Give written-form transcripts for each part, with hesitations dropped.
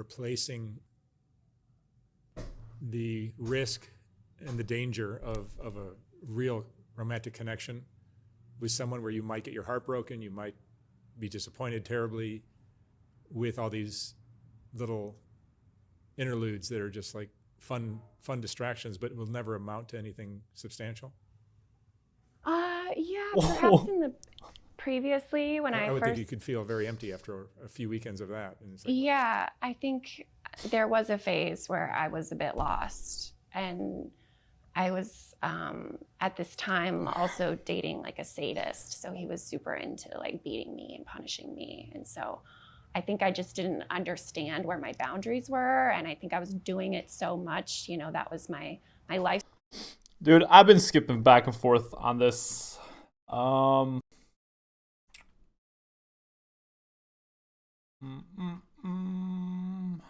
replacing the risk and the danger of a real romantic connection with someone where you might get your heart broken, you might be disappointed terribly, with all these little interludes that are just like fun distractions, but will never amount to anything substantial? Yeah, perhaps Whoa. in the previously when I would think first, you could feel very empty after a few weekends of that. And it's like, yeah, I think there was a phase where I was a bit lost, and I was at this time also dating like a sadist, so he was super into like beating me and punishing me, and so I think I just didn't understand where my boundaries were, and I think I was doing it so much, that was my life. Dude, I've been skipping back and forth on this. Um, mm, mm, mm.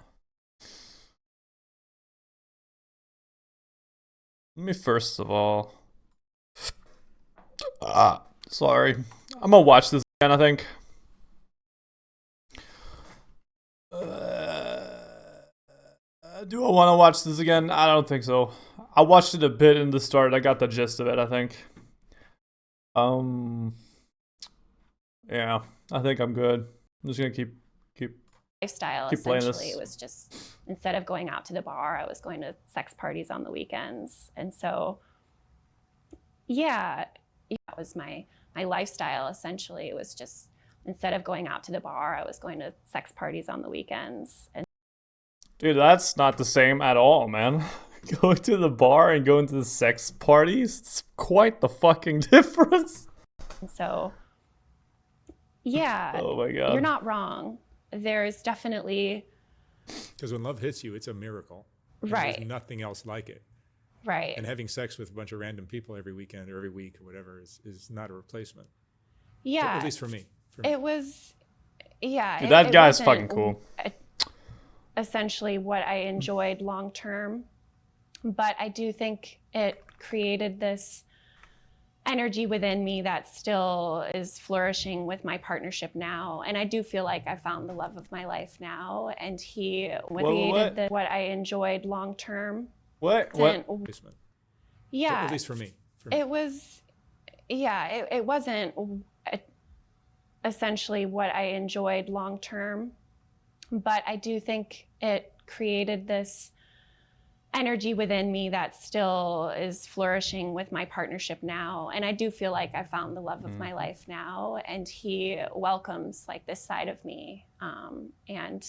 Let me first of all. Sorry. I'm gonna watch this again, I think. Do I want to watch this again? I don't think so. I watched it a bit in the start. I got the gist of it, I think. Yeah, I think I'm good. I'm just gonna keep Lifestyle playing essentially this. was just, instead of going out to the bar, I was going to sex parties on the weekends, and so yeah, that was my lifestyle essentially. It was just, instead of going out to the bar, I was going to sex parties on the weekends, and Dude, that's not the same at all, man. Going to the bar and going to the sex parties, it's quite the fucking difference. so yeah, Oh my god. you're not wrong. There's definitely, because when love hits you, it's a miracle. And right, there's nothing else like it. right. And having sex with a bunch of random people every weekend or every week or whatever is not a replacement. Yeah, At least for me. For me. it was, yeah. Dude, that it guy's wasn't fucking cool. Essentially what I enjoyed long term, but I do think it created this energy within me that still is flourishing with my partnership now, and I do feel like I found the love of my life now, and he created what I enjoyed long term. What? Replacement. Yeah, At least for me. For me. it was, yeah, it wasn't essentially what I enjoyed long term, but I do think it created this energy within me that still is flourishing with my partnership now, and I do feel like I found the love of my life now, and he welcomes like this side of me, and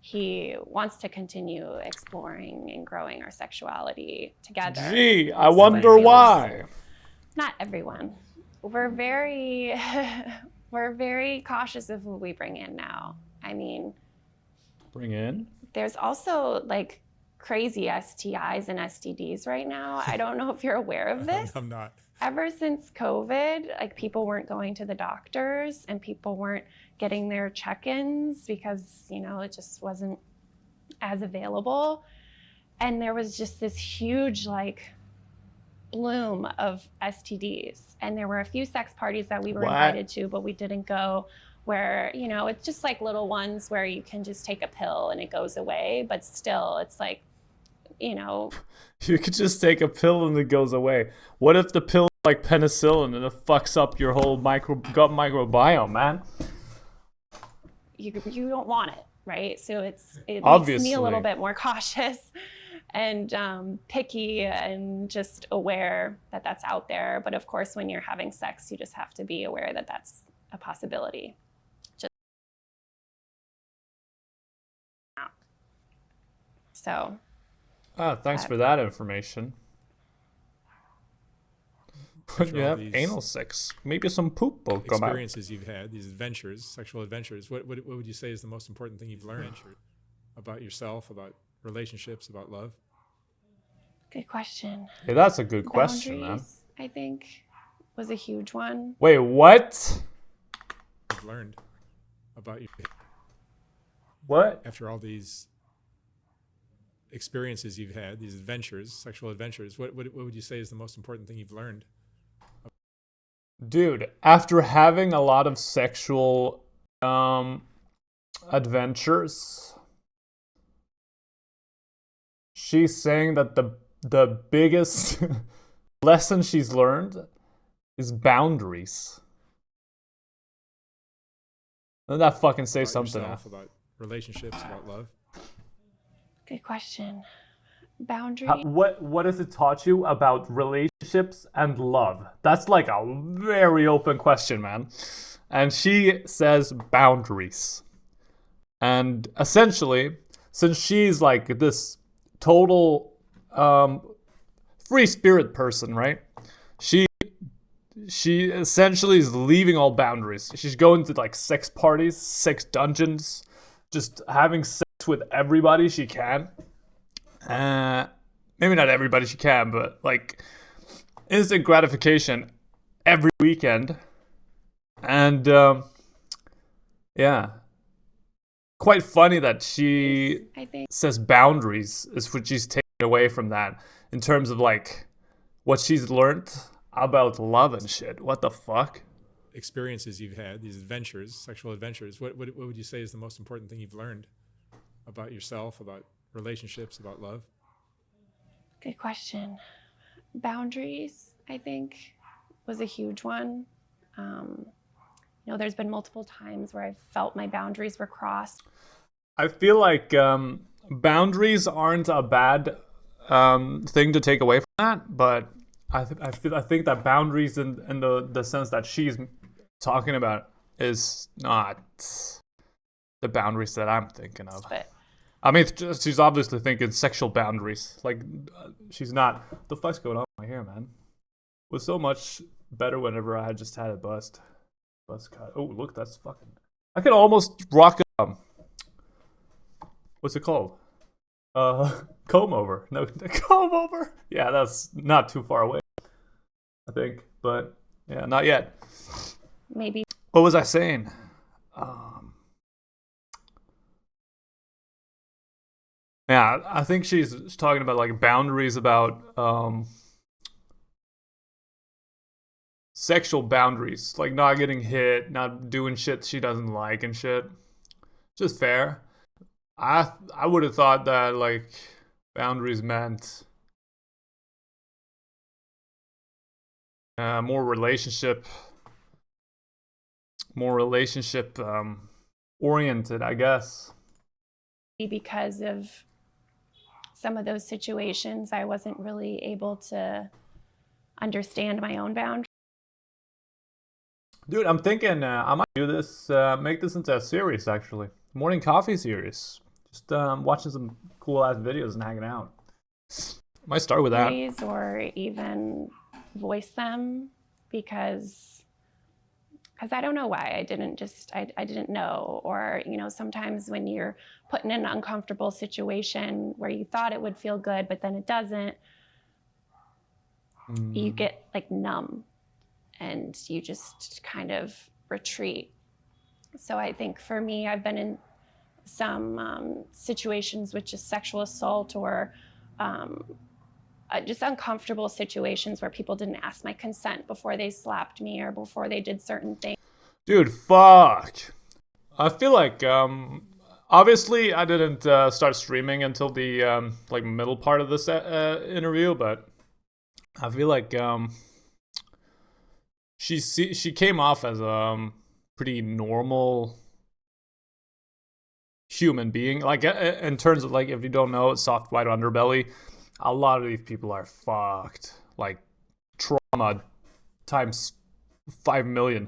he wants to continue exploring and growing our sexuality together. Gee, I So it wonder feels- why. Not everyone. We're very we're very cautious of who we bring in now. I mean, Bring in? there's also like crazy STIs and STDs right now. I don't know if you're aware of this. I'm not. Ever since COVID, like people weren't going to the doctors and people weren't getting their check-ins because, it just wasn't as available. And there was just this huge like bloom of STDs. And there were a few sex parties that we were invited to, but we didn't go, where, it's just like little ones where you can just take a pill and it goes away, but still it's like, You could just take a pill and it goes away. What if the pill is like penicillin and it fucks up your whole gut microbiome, man? you don't want it, right? So it makes Obviously. me a little bit more cautious and picky and just aware that that's out there. But of course, when you're having sex, you just have to be aware that that's a possibility. So Thanks for that information. When you all have these anal sex, maybe some poop will come out. Experiences you've had, these adventures, sexual adventures, what would you say is the most important thing you've learned about yourself, about relationships, about love? good question. Hey, that's a good question, man. Boundaries, I think, was a huge one. Wait, what? You've learned about you What? after all these experiences you've had, these adventures, sexual adventures. What would you say is the most important thing you've learned? Dude, after having a lot of sexual adventures, she's saying that the biggest lesson she's learned is boundaries. Doesn't that fucking say About something? yourself, about relationships, about love. Good question. Boundary. What has it taught you about relationships and love? That's like a very open question, man. And she says boundaries. And essentially, since she's like this total free spirit person, right? She essentially is leaving all boundaries. She's going to like sex parties, sex dungeons, just having sex with everybody she can. Maybe not everybody she can, but like instant gratification every weekend. And yeah, quite funny that she I think says boundaries is what she's taking away from that in terms of like what she's learned about love and shit. What the fuck? Experiences you've had, these adventures, sexual adventures. What would you say is the most important thing you've learned about yourself, about relationships, about love? good question. Boundaries, I think, was a huge one. You know, there's been multiple times where I've felt my boundaries were crossed. I feel like boundaries aren't a bad thing to take away from that, but I think that boundaries in the sense that she's talking about is not the boundaries that I'm thinking of. But I mean, she's obviously thinking sexual boundaries. Like, she's not. What the fuck's going on right here, man? It was so much better whenever I just had it bust cut. Oh, look, that's fucking. I could almost rock what's it called? Comb over. No, comb over. Yeah, that's not too far away, I think. But yeah, not yet. maybe What was I saying? Yeah, I think she's talking about like boundaries about sexual boundaries, like not getting hit, not doing shit she doesn't like and shit. Just fair. I would have thought that like boundaries meant more relationship oriented, I guess. because of some of those situations, I wasn't really able to understand my own boundaries. Dude, I'm thinking I might do this, make this into a series actually. Morning coffee series. Just watching some cool ass videos and hanging out. Might start with that. Or even voice them because I don't know why I didn't know. Or, you know, sometimes when you're put in an uncomfortable situation where you thought it would feel good, but then it doesn't, you get like numb and you just kind of retreat. So I think for me, I've been in some situations with just sexual assault or just uncomfortable situations where people didn't ask my consent before they slapped me or before they did certain things. Dude, fuck. I feel like obviously I didn't start streaming until the like middle part of this interview, but I feel like she came off as a pretty normal human being. Like in terms of like, if you don't know, soft white underbelly, a lot of these people are fucked. Like trauma times 5 million.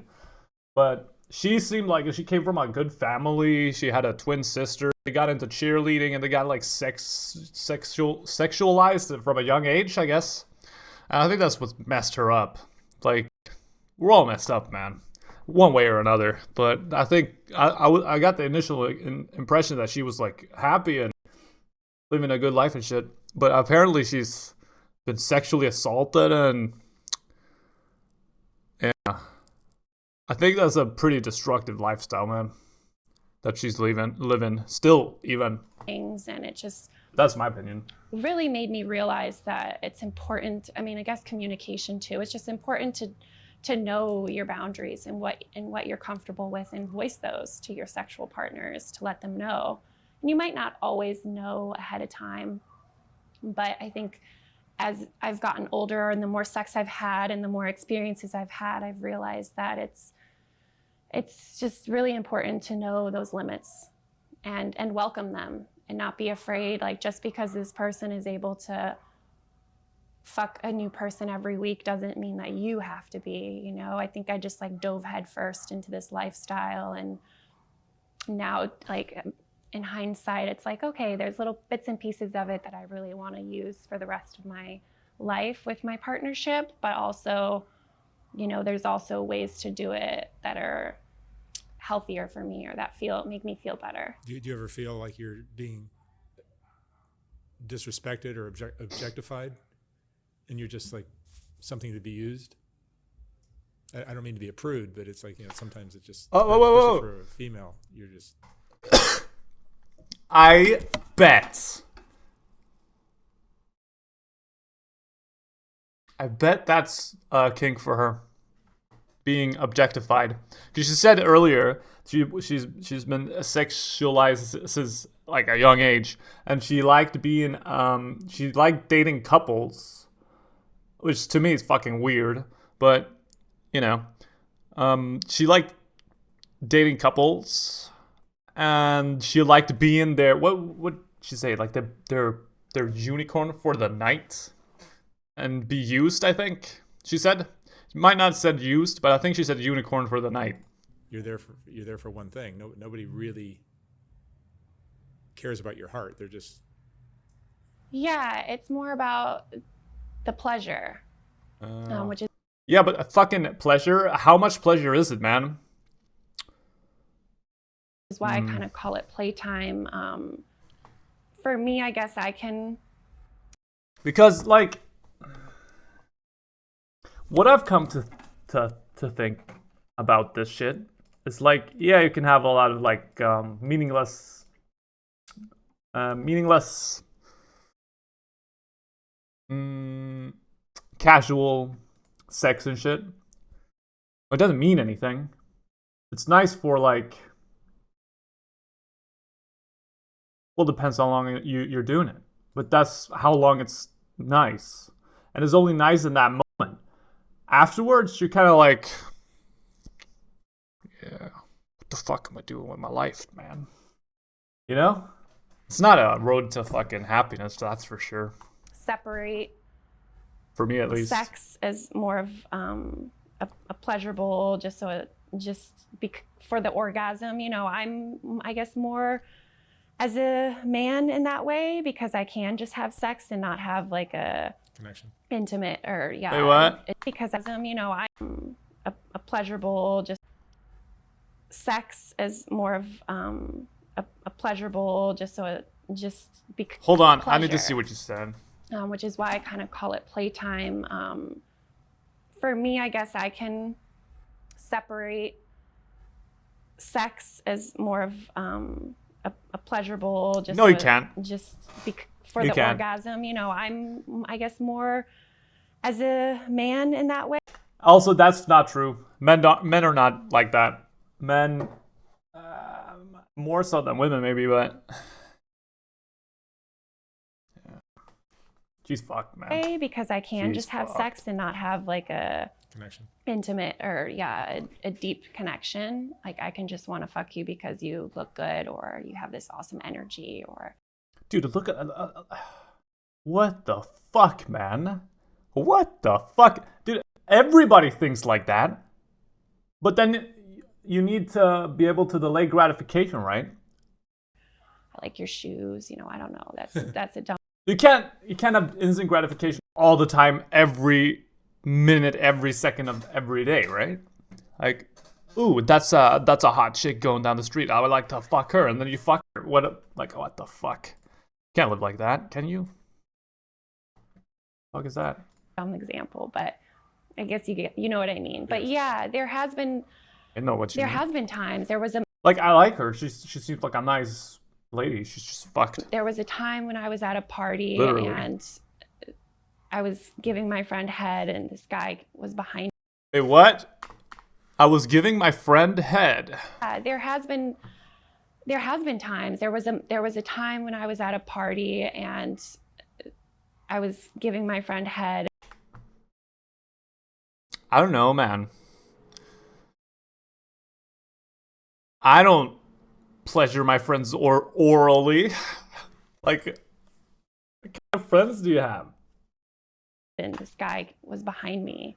But she seemed like she came from a good family. She had a twin sister. They got into cheerleading and they got like sexualized from a young age, I guess. And I think that's what messed her up. Like, we're all messed up, man, one way or another. But I think I got the initial impression that she was like happy and living a good life and shit. But apparently she's been sexually assaulted and yeah. I think that's a pretty destructive lifestyle, man, that she's living still even. Things, and it just That's my opinion. really made me realize that it's important. I mean, I guess communication too. It's just important to know your boundaries and what you're comfortable with and voice those to your sexual partners to let them know. And you might not always know ahead of time But I think as I've gotten older and the more sex I've had and the more experiences I've had, I've realized that it's just really important to know those limits and welcome them and not be afraid. Like, just because this person is able to fuck a new person every week doesn't mean that you have to be, you know? I think I just like dove headfirst into this lifestyle, and now, like, in hindsight, it's like, okay, there's little bits and pieces of it that I really want to use for the rest of my life with my partnership, but also, you know, there's also ways to do it that are healthier for me or that make me feel better. Do you ever feel like you're being disrespected or objectified, and you're just like something to be used? I don't mean to be a prude, but it's like, you know, sometimes it's just whoa. for a female, you're just. I bet that's a kink for her, being objectified. Because she said earlier she's been sexualized since like a young age, and she liked dating couples, which to me is fucking weird. But you know, she liked dating couples. And she liked being there. What would she say? Like their unicorn for the night, and be used. I think she said. She might not have said used, but I think she said unicorn for the night. You're there for one thing. Nobody really cares about your heart. They're just. Yeah, it's more about the pleasure, which is. Yeah, but a fucking pleasure. How much pleasure is it, man? Is why I kind of call it playtime. For me, I guess I can. Because like, what I've come to think about this shit is like, yeah, you can have a lot of like meaningless casual sex and shit. It doesn't mean anything. It's nice for like. Well, depends how long you're doing it. But that's how long it's nice. And it's only nice in that moment. Afterwards, you're kind of like, yeah, what the fuck am I doing with my life, man? You know? It's not a road to fucking happiness, that's for sure. Separate. For me, at least. Sex as more of a pleasurable, for the orgasm. You know, I guess more as a man in that way, because I can just have sex and not have like a connection, intimate or yeah. Wait, what? Because you know, I'm a pleasurable, just sex as more of a pleasurable, Hold on, pleasure. I need to see what you said. Which is why I kind of call it playtime. For me, I guess I can separate sex as more of a pleasurable, No, you can't. For the orgasm. You know, I guess more as a man in that way. Also, that's not true. Men are not like that. Men, more so than women, maybe, but. She's fucked, man. Because I can just have sex and not have like a connection, intimate or a deep connection. Like I can just want to fuck you because you look good or you have this awesome energy or. Dude, look at what the fuck, man? What the fuck, dude? Everybody thinks like that, but then you need to be able to delay gratification, right? I like your shoes. You know, I don't know. That's a dumb. You can't have instant gratification all the time, every minute, every second of every day, right? Like, ooh, that's a hot chick going down the street. I would like to fuck her, and then you fuck her. What the fuck? Can't live like that, can you? Fuck is that? Dumb example, but I guess you know what I mean. But yeah, there has been. I know what you mean. There has been times. There was a. Like, I like her. She seems like a nice lady. She's just fucked. There was a time when I was at a party Literally. and I was giving my friend head, and this guy was behind. Wait, what? I was giving my friend head. There has been times. There was a time when I was at a party and I was giving my friend head. I don't know, man. I don't pleasure my friends orally. Like, what kind of friends do you have? And this guy was behind me,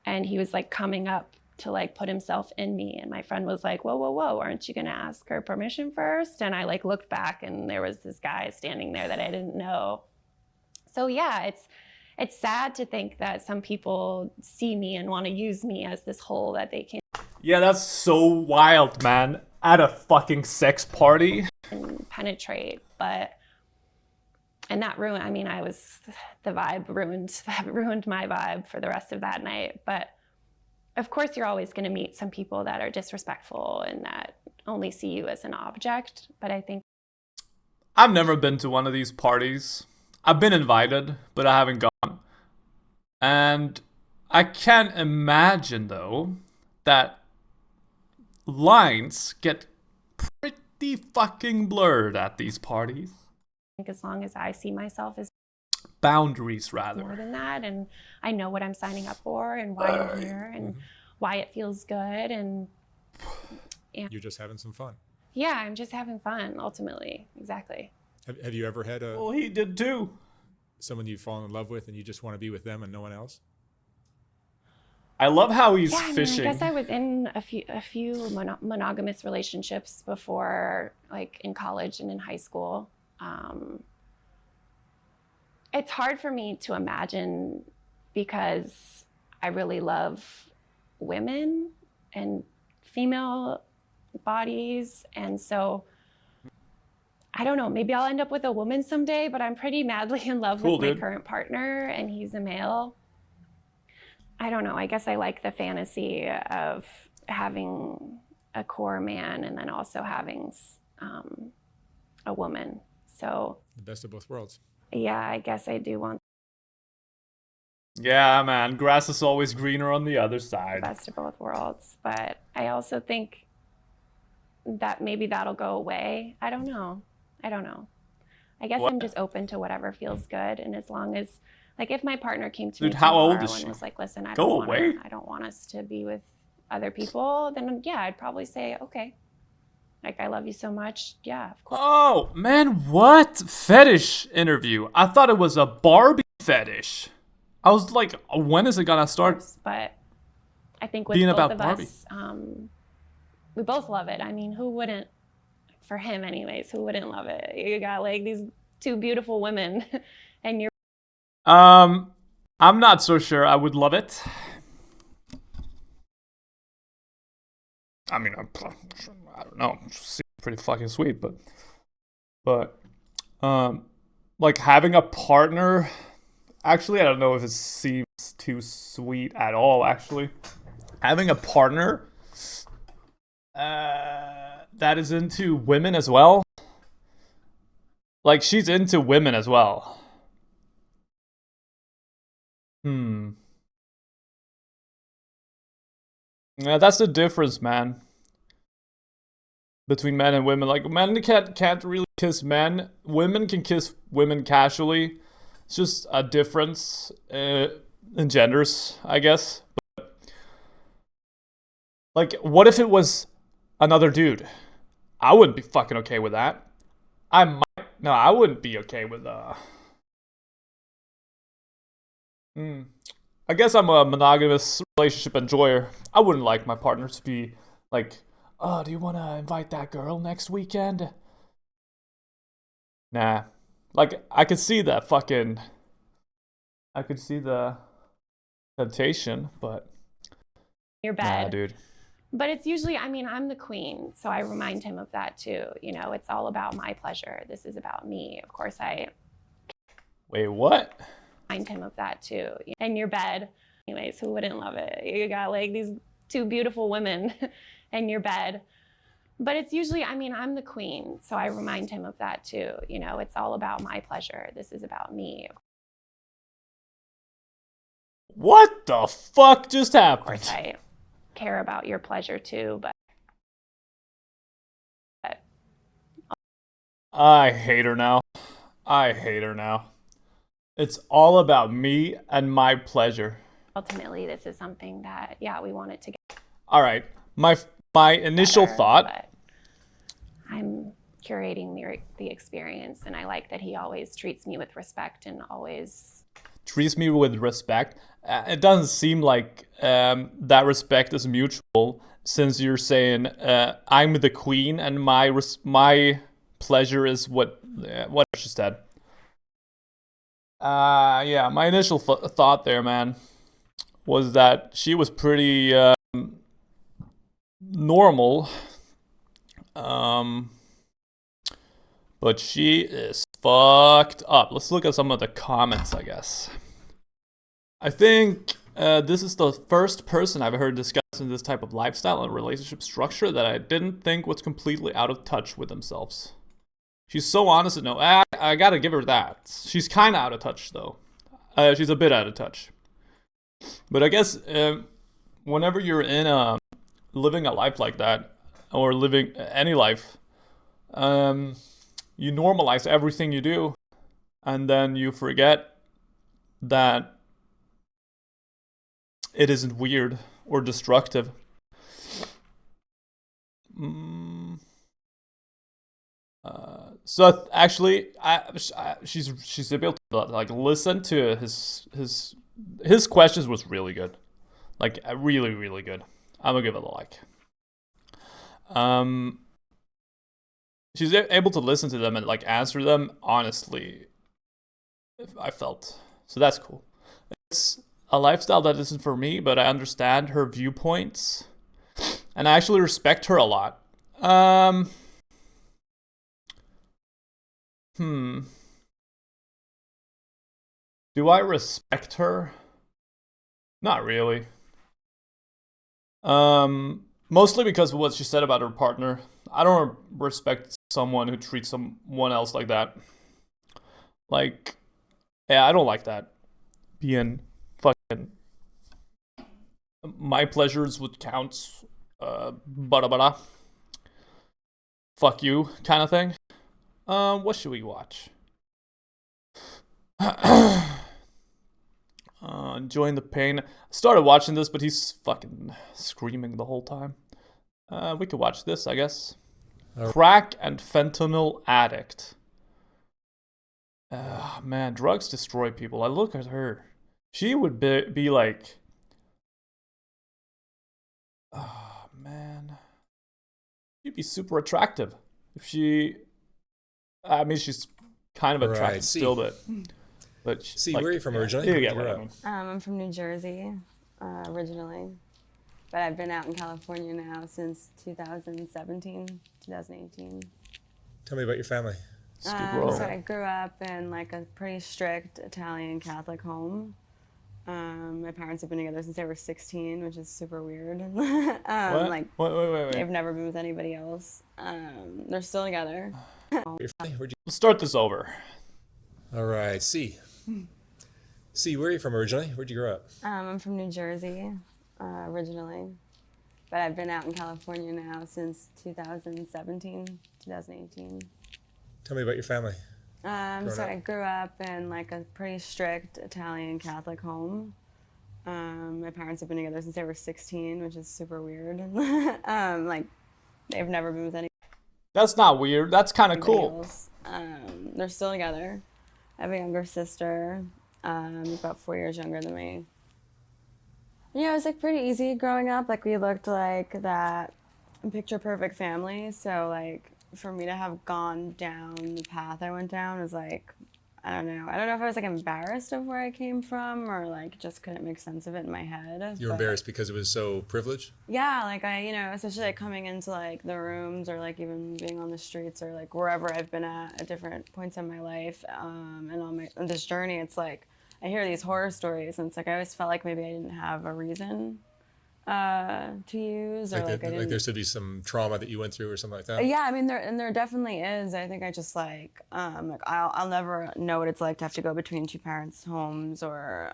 and he was like coming up to like put himself in me, and my friend was like, whoa, whoa, whoa, aren't you gonna ask her permission first? And I like looked back, and there was this guy standing there that I didn't know. So yeah, it's sad to think that some people see me and want to use me as this hole that they can Yeah, that's so wild, man. At a fucking sex party. penetrate. And that ruined, I mean, the vibe ruined my vibe for the rest of that night. But of course, you're always going to meet some people that are disrespectful and that only see you as an object. But I think I've never been to one of these parties. I've been invited, but I haven't gone. And I can't imagine, though, that lines get pretty fucking blurred at these parties. as long as I see myself as Boundaries, more rather. than that, and I know what I'm signing up for and why I'm here and why it feels good, and You're just having some fun. yeah, I'm just having fun ultimately. Exactly. Have you ever had Well, he did too. someone you've fallen in love with and you just want to be with them and no one else? I love how he's Yeah, I mean, fishing. I guess I was in a few monogamous relationships before, like in college and in high school. It's hard for me to imagine because I really love women and female bodies, and so I don't know, maybe I'll end up with a woman someday, but I'm pretty madly in love Cool, with my dude. current partner, and he's a male. I don't know. I guess I like the fantasy of having a core man and then also having a woman. So The best of both worlds. yeah, I guess I do want Yeah, man. Grass is always greener on the other the side. best of both worlds. But I also think that maybe that'll go away. I don't know. I guess What? I'm just open to whatever feels good. And as long as, like, if my partner came to Dude, me how old tomorrow is and she? was like, listen, I Go away. don't want us to be with other people, then yeah, I'd probably say, okay. Like, I love you so much. Yeah, of course. Oh, man, what? Fetish interview. I thought it was a Barbie fetish. I was like, when is it gonna start? But I think with Being both about of Barbie. us, we both love it. I mean, who wouldn't? For him, anyways, who wouldn't love it? You got like these two beautiful women, and you're I'm not so sure I would love it. I mean, I don't know. It seems pretty fucking sweet, but, like having a partner. Actually, I don't know if it seems too sweet at all. Actually, having a partner, that is into women as well. Like she's into women as well. Yeah, that's the difference, man. Between men and women. Like men can't really kiss men. Women can kiss women casually. It's just a difference in genders, I guess. But, like, what if it was another dude? I wouldn't be fucking okay with that. I wouldn't be okay with I guess I'm a monogamous relationship enjoyer. I wouldn't like my partner to be like, oh, do you want to invite that girl next weekend? Nah. Like, I could see the temptation, but your nah, bed. dude. But it's usually, I mean, I'm the queen, so I remind him of that too. You know, it's all about my pleasure. This is about me. Of course, I Wait, what? remind him of that too. And your bed, anyways, who wouldn't love it? You got like these two beautiful women in your bed. But it's usually, I mean, I'm the queen, so I remind him of that too. You know, it's all about my pleasure. This is about me. What the fuck just Of course, happened? I care about your pleasure too, but I hate her now. It's all about me and my pleasure. Ultimately, this is something that, yeah, we want it to get All right. My initial better, thought. but I'm curating the experience, and I like that he always treats me with respect and always. Treats me with respect. It doesn't seem like that respect is mutual, since you're saying I'm the queen and my pleasure is what she said. Yeah, my initial thought there, man, was that she was pretty normal, but she is fucked up. Let's look at some of the comments, I guess. I think this is the first person I've heard discussing this type of lifestyle and relationship structure that I didn't think was completely out of touch with themselves. She's so honest and I gotta give her that. She's kind of out of touch, though. She's a bit out of touch. But I guess whenever you're in living a life like that, or living any life, you normalize everything you do, and then you forget that it isn't weird or destructive. So actually, she's able to like listen to his questions was really good, like really good. I'm gonna give it a like. She's able to listen to them and like answer them honestly. I felt so that's cool. It's a lifestyle that isn't for me, but I understand her viewpoints, and I actually respect her a lot. Do I respect her? Not really. Mostly because of what she said about her partner. I don't respect someone who treats someone else like that. Like, yeah, I don't like that. Being fucking my pleasures would count, bada. Fuck you, kind of thing. What should we watch? Enjoying the pain. I started watching this, but he's fucking screaming the whole time. We could watch this, I guess. Crack and fentanyl addict. Man, drugs destroy people. I look at her. She would be like... Oh, man. She'd be super attractive. If she... I mean, she's kind of attractive still, but See, like, where are you from originally? You Where'd get you what grow I mean. I'm from New Jersey, originally, but I've been out in California now since 2017, 2018. Tell me about your family. So I grew up in like a pretty strict Italian Catholic home. My parents have been together since they were 16, which is super weird. What? Like, Wait. they've never been with anybody else. They're still together. Your family? Where'd you... Let's start this over. All right, C, where are you from originally? Where'd you grow up? I'm from New Jersey, originally, but I've been out in California now since 2017, 2018. Tell me about your family. I grew up in like a pretty strict Italian Catholic home. My parents have been together since they were 16, which is super weird. Like, they've never been with anybody That's not weird. That's kind of cool. else. They're still together. I have a younger sister, about 4 years younger than me. Yeah, it was like pretty easy growing up. Like, we looked like that picture perfect family. So like, for me to have gone down the path I went down was like, I don't know if I was like embarrassed of where I came from, or like just couldn't make sense of it in my head. You were embarrassed because it was so privileged? Yeah, like especially like coming into like the rooms, or like even being on the streets, or like wherever I've been at different points in my life, and on this journey, it's like I hear these horror stories, and it's like I always felt like maybe I didn't have a reason to use, or Like I didn't. there should be some trauma that you went through or something like that? Yeah, I mean, there definitely is. I think I just like I'll never know what it's like to have to go between two parents' homes, or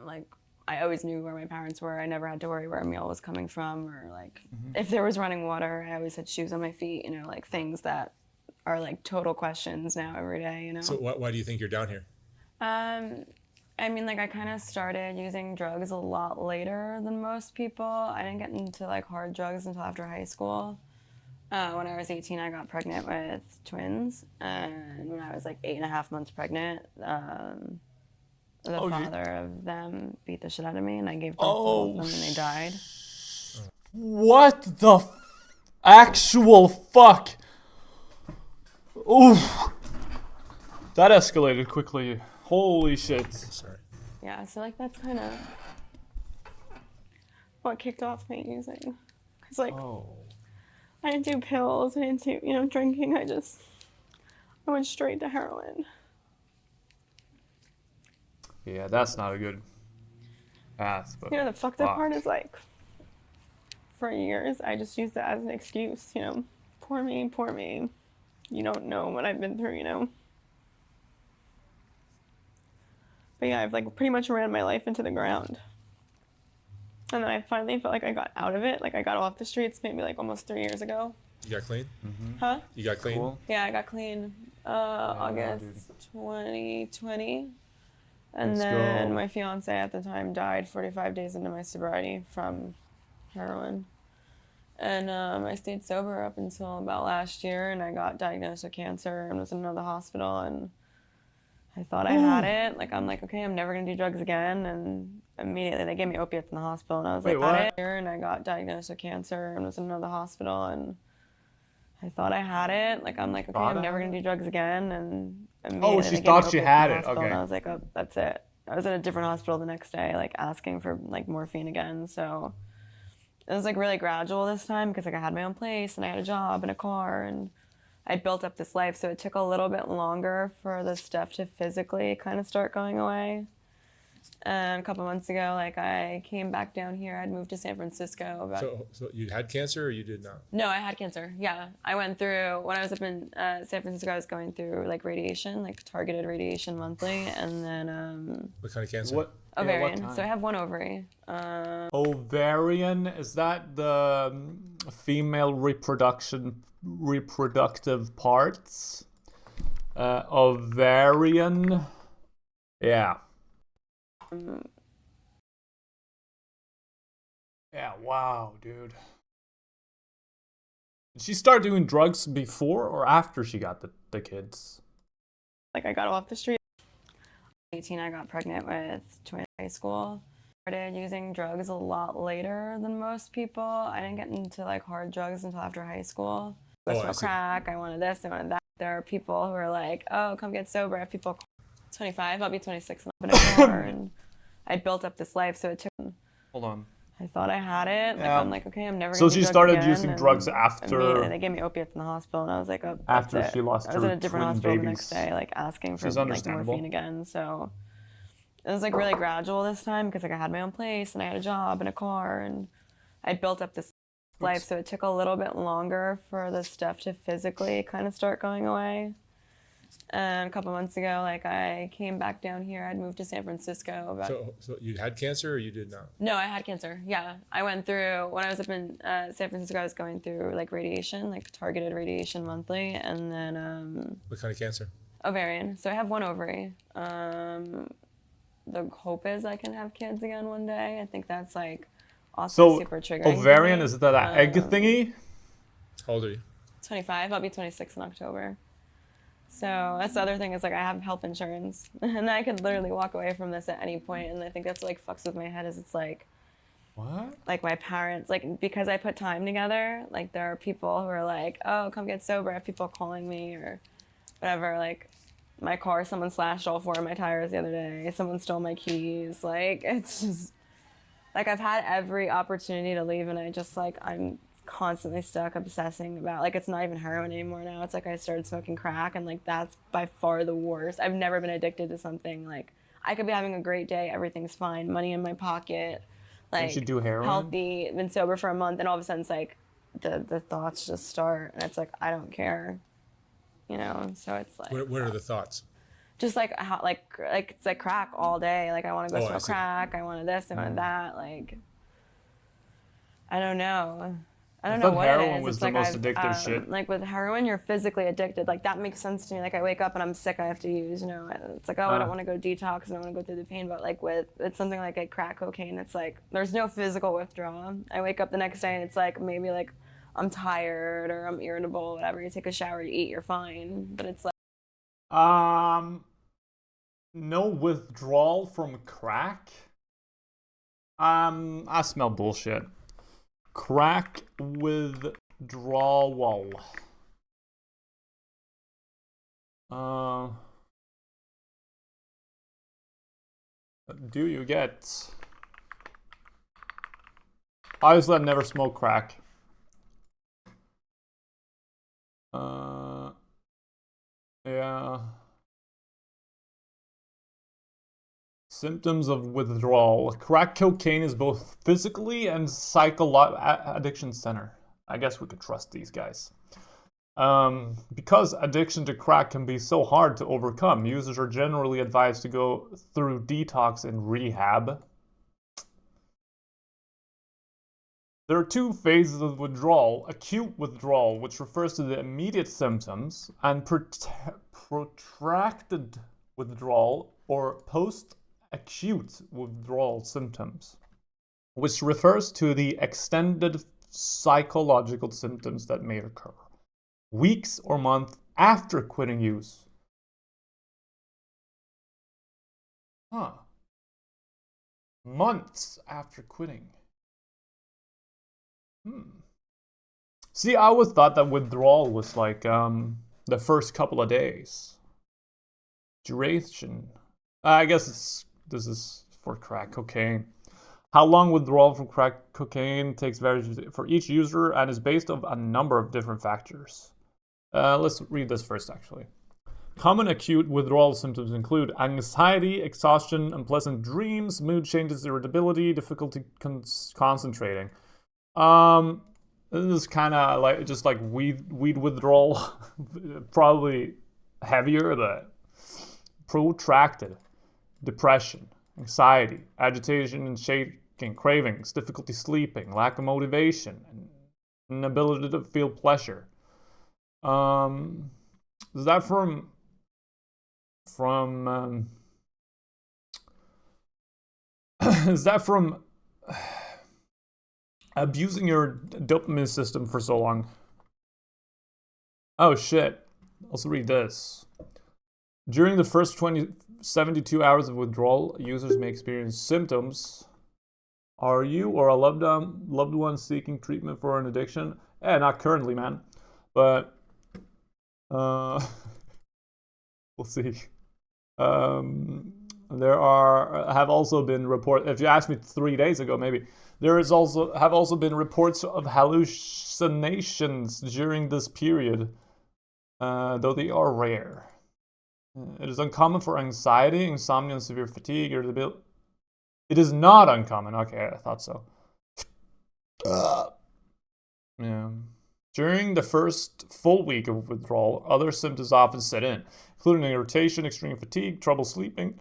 like I always knew where my parents were. I never had to worry where a meal was coming from, or like if there was running water, I always had shoes on my feet. Like things that are like total questions now every day. So why do you think you're down here? I mean, like I kind of started using drugs a lot later than most people. I didn't get into like hard drugs until after high school. When I was 18, I got pregnant with twins, and when I was like 8.5 months pregnant, the father of them beat the shit out of me, and I gave birth to both of them, and they died. What the actual fuck? Oof. That escalated quickly. Holy shit. Sorry. Yeah, so like that's kind of what kicked off me using, cause like I didn't do pills, I didn't do drinking. I went straight to heroin. Yeah, that's not a good path. But The fucked up part is like, for years I just used it as an excuse. Poor me, poor me. You don't know what I've been through. But yeah, I've like pretty much ran my life into the ground. And then I finally felt like I got out of it. Like I got off the streets maybe like almost 3 years ago. You got clean? Huh? You got clean? Cool. Yeah, I got clean August 2020. And Let's then go. my fiance at the time died 45 days into my sobriety from heroin. And I stayed sober up until about last year, and I got diagnosed with cancer and was in another hospital, and I thought I had it. Like, I'm like, okay, I'm never going to do drugs again. And immediately they gave me opiates in the hospital, and I was Wait, like, what? had it. And I got diagnosed with cancer and was in another hospital, and I thought I had it. Like, I'm like, okay, Thought I'm I never had going to do drugs again. And Oh, immediately she they gave me thought she opiates in had the it. hospital, Okay. And I was like, oh, that's it. I was in a different hospital the next day, like asking for like morphine again. So it was like really gradual this time because like I had my own place and I had a job and a car and I'd built up this life. So it took a little bit longer for the stuff to physically kind of start going away. And a couple months ago, like I came back down here. I'd moved to San Francisco. So you had cancer or you did not? No, I had cancer. Yeah, I went through when I was up in San Francisco. I was going through like radiation, like targeted radiation monthly, and then What kind of cancer? What? ovarian. Yeah, So I have one ovary. Ovarian, is that the female reproductive parts? Ovarian. Yeah. Yeah, wow, dude. Did she start doing drugs before or after she got the kids? Like I got off the street. 18, I got pregnant with twins in high school. Started using drugs a lot later than most people. I didn't get into like hard drugs until after high school. I I smoked see. crack. I wanted this. I wanted that. There are people who are like, "Oh, come get sober." I have people 25. I'll be 26 and I'll be in a car. And I built up this life, so it took. Hold on. I thought I had it. Like Yeah. I'm like, okay, I'm never. So gonna do she drugs started again. using And drugs after- immediately they gave me opiates in the hospital, and I was like, oh, that's After it. she lost I was in her a different twin hospital the babies. next day, like asking for Which is like understandable. morphine again. So it was like really gradual this time because like I had my own place and I had a job and a car and I'd built up this life. So it took a little bit longer for the stuff to physically kind of start going away. And a couple months ago, like I came back down here. I'd moved to San Francisco. So you had cancer or you did not? No, I had cancer. Yeah, I went through when I was up in San Francisco. I was going through like radiation, like targeted radiation monthly, and then What kind of cancer? ovarian. So I have one ovary. The hope is I can have kids again one day. I think that's like also So super triggering. to ovarian, me. is that an egg thingy? How old are you? 25. I'll be 26 in October. So that's the other thing is like I have health insurance, and I could literally walk away from this at any point. And I think that's what, like fucks with my head is it's What? like my parents, like because I put time together, like there are people who are like, oh, come get sober. I have people calling me or whatever. Like my car, someone slashed all 4 of my tires the other day. Someone stole my keys. Like it's just like I've had every opportunity to leave, and I just like I'm constantly stuck obsessing about like it's not even heroin anymore now. It's like I started smoking crack, and like that's by far the worst. I've never been addicted to something. Like I could be having a great day, everything's fine, money in my pocket, like should do heroin? healthy, been sober for a month, and all of a sudden it's like the thoughts just start, and it's like I don't care, So it's like What are the thoughts? just like how like it's like crack all day. Like I want to go Oh, I smoke see. crack. I wanted this. I wanted that. Like I don't know. I don't I know thought what heroin it is. was It's the like most addictive shit. like with heroin, you're physically addicted. Like that makes sense to me. Like I wake up and I'm sick, I have to use. You know, it's like, oh, I don't want to go detox and I want to go through the pain. But like with it's something like a crack cocaine, it's like there's no physical withdrawal. I wake up the next day and it's like maybe like I'm tired or I'm irritable, whatever. You take a shower, you eat, you're fine. But it's like No withdrawal from crack. I smell bullshit. Crack withdrawal. Do you get? Obviously, I've never smoked crack. Yeah. Symptoms of withdrawal. Crack cocaine is both physically and addiction center. I guess we could trust these guys. Because addiction to crack can be so hard to overcome, users are generally advised to go through detox and rehab. There are two phases of withdrawal: acute withdrawal, which refers to the immediate symptoms, and protracted withdrawal, or post-acute withdrawal symptoms, which refers to the extended psychological symptoms that may occur weeks or months after quitting use. Months after quitting. See, I always thought that withdrawal was like the first couple of days. Duration. I guess this is for crack cocaine. How long withdrawal from crack cocaine takes varies for each user and is based on a number of different factors. Let's read this first, actually. Common acute withdrawal symptoms include anxiety, exhaustion, unpleasant dreams, mood changes, irritability, difficulty concentrating. This is kind of like just like weed withdrawal, probably heavier. The protracted depression, anxiety, agitation and shaking, cravings, difficulty sleeping, lack of motivation, and inability to feel pleasure. Is that from is that from abusing your dopamine system for so long? Oh shit. Also read this. During the first 72 hours of withdrawal, users may experience symptoms. Are you or a loved one seeking treatment for an addiction? Not currently, man. But we'll see. There have also been reports. If you asked me 3 days ago, maybe there have also been reports of hallucinations during this period, though they are rare. It is uncommon for anxiety, insomnia, and severe fatigue, irritability. It is not uncommon. Okay, I thought so. Yeah. During the first full week of withdrawal, other symptoms often set in, including irritation, extreme fatigue, trouble sleeping.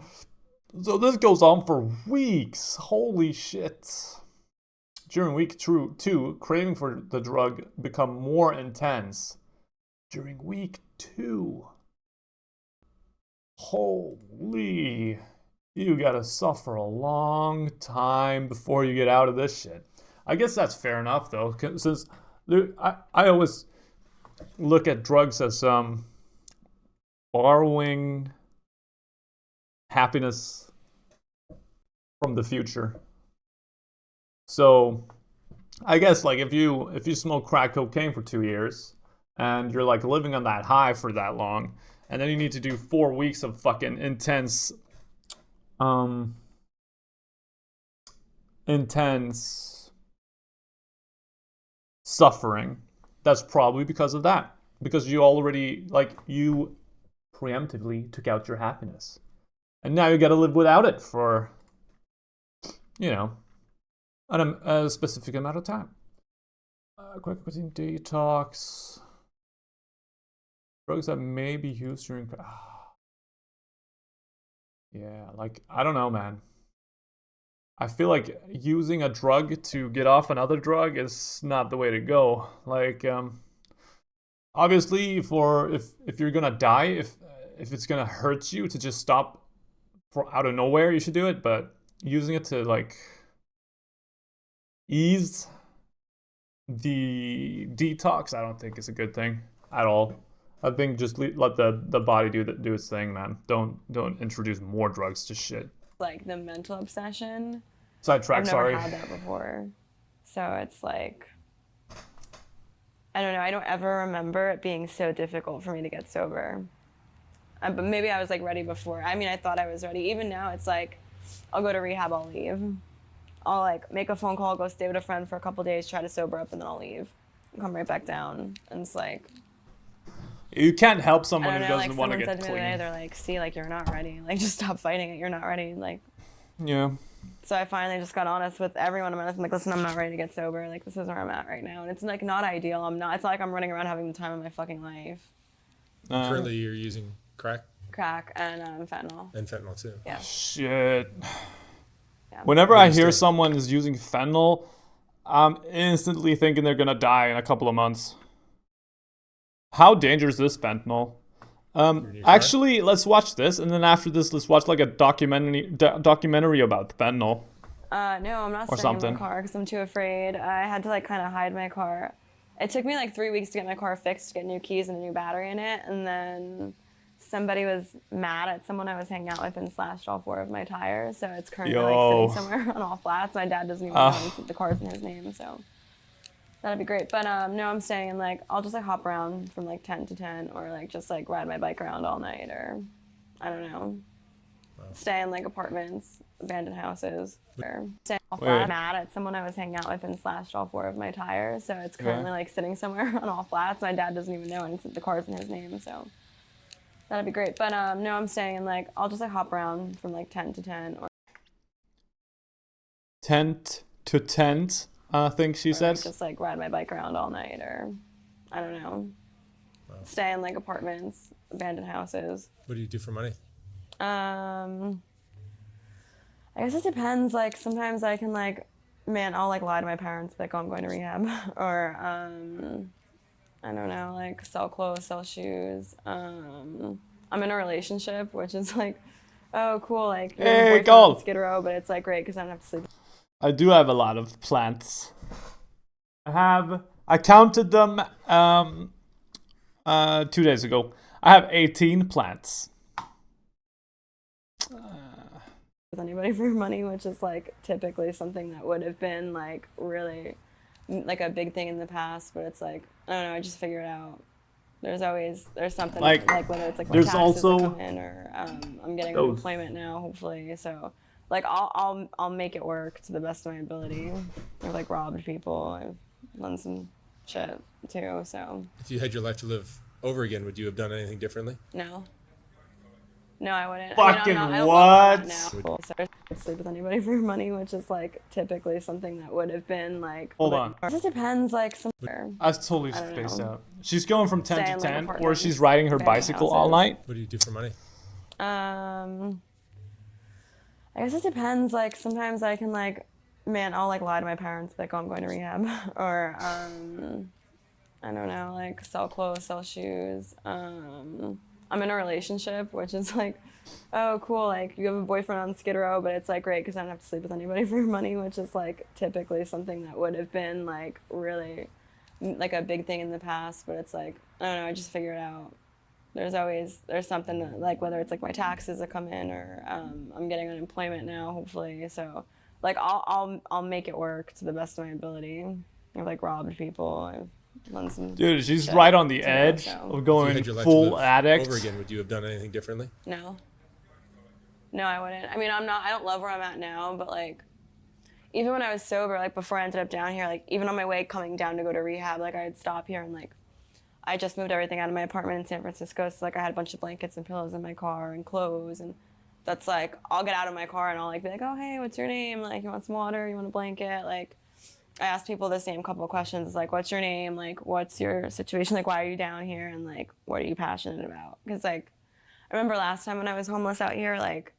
So this goes on for weeks. Holy shit. During week 2, craving for the drug become more intense. During week 2. Holy. You gotta suffer a long time before you get out of this shit. I guess that's fair enough, though, since I always look at drugs as borrowing happiness from the future. So I guess like if you smoke crack cocaine for 2 years and you're like living on that high for that long, and then you need to do 4 weeks of fucking intense suffering, that's probably because of that. Because you already, like, you preemptively took out your happiness. And now you gotta live without it for, you know, a specific amount of time. Quick nicotine detox. Drugs that may be used during... Yeah, like, I don't know, man. I feel like using a drug to get off another drug is not the way to go. Like, obviously, if you're gonna die, if it's gonna hurt you to just stop for out of nowhere, you should do it. But using it to like ease the detox, I don't think is a good thing at all. I think just let the body do its thing, man. Don't introduce more drugs to shit. Like the mental obsession. Sidetrack, I've never sorry. had that before. So it's like, I don't know. I don't ever remember it being so difficult for me to get sober. But maybe I was like ready before. I mean, I thought I was ready. Even now, it's like, I'll go to rehab, I'll leave. I'll like make a phone call, go stay with a friend for a couple days, try to sober up, and then I'll leave. Come right back down. And it's like, You can't help I someone don't who know, doesn't like want to someone get said to me today, clean. they're like, see, like, you're not ready. Like, just stop fighting it. You're not ready. Like, Yeah. so I finally just got honest with everyone in my life. I'm like, listen, I'm not ready to get sober. Like, this is where I'm at right now. And it's like not ideal. It's not like I'm running around having the time of my fucking life. Currently, you're using crack Crack and fentanyl. and fentanyl too. Yeah. Shit. Yeah. Whenever What I do you hear say? someone is using fentanyl, I'm instantly thinking they're gonna die in a couple of months. How dangerous is fentanyl? in your car? Actually, let's watch this, and then after this, let's watch like a documentary about fentanyl. No, I'm not Or staying in something. my car because I'm too afraid. I had to like kind of hide my car. It took me like 3 weeks to get my car fixed, to get new keys and a new battery in it, and then somebody was mad at someone I was hanging out with and slashed all 4 of my tires. So it's currently Yo. like sitting somewhere on all flats. My dad doesn't even know the car's in his name, so that'd be great. But no, I'm staying in like I'll just like hop around from like 10 to 10, or like just like ride my bike around all night, or I don't know, stay in like apartments, abandoned houses, or stay all Wait. flat. Mad at someone I was hanging out with and slashed all 4 of my tires. So it's currently like sitting somewhere on all flats. My dad doesn't even know, and the car's in his name, so that'd be great. But no, I'm staying in like I'll just like hop around from like 10 to 10, or Tent to tent, I think she like, says. just like ride my bike around all night, or I don't know, stay in like apartments, abandoned houses. What do you do for money? I guess it depends. Like sometimes I can like, man, I'll like lie to my parents like, oh, I'm going to rehab, or I don't know, like sell clothes, sell shoes. I'm in a relationship, which is like, oh, cool, like you have a Hey, boyfriend go. on Skid Row, but it's like great because I don't have to sleep. I do have a lot of plants. I counted them 2 days ago. I have 18 plants. With anybody for money, which is like typically something that would have been like really like a big thing in the past, but it's like I don't know, I just figure it out. There's something Like, like whether it's like my there's taxes also that come in, or I'm getting those. unemployment now, hopefully. So like I'll make it work to the best of my ability. I've like robbed people, I've done some shit too, so If you had your life to live over again, would you have done anything differently? no. No, I wouldn't. Fucking I don't love what? that now. So I don't sleep with anybody for money, which is like typically something that would have been like. Hold on. It just depends, like somewhere. I was totally I don't spaced know. out. She's going from 10 Stay to in, like, 10, or apartments, she's riding her abandoned bicycle all houses. night. What do you do for money? I guess it depends. Like sometimes I can like, man, I'll like lie to my parents like, oh, I'm going to rehab, or I don't know, like sell clothes, sell shoes. I'm in a relationship, which is like, oh, cool, like you have a boyfriend on Skid Row, but it's like great because I don't have to sleep with anybody for money, which is like typically something that would have been like really like a big thing in the past, but it's like I don't know, I just figure it out. There's something that, like whether it's like my taxes that come in, or I'm getting unemployment now, hopefully. So like I'll make it work to the best of my ability. I've like robbed people. I've done some. Dude, she's shit right on the too, edge so- of If you going had your life to full live addict. over again, would you have done anything differently? No. No, I wouldn't. I mean, I don't love where I'm at now, but like, even when I was sober, like before I ended up down here, like even on my way coming down to go to rehab, like I'd stop here and like, I just moved everything out of my apartment in San Francisco, so like I had a bunch of blankets and pillows in my car and clothes, and that's like, I'll get out of my car and I'll like be like, oh hey, what's your name? Like, you want some water? You want a blanket? Like, I asked people the same couple of questions, like, what's your name? Like, what's your situation? Like, why are you down here? And like, what are you passionate about? Because like, I remember last time when I was homeless out here, like,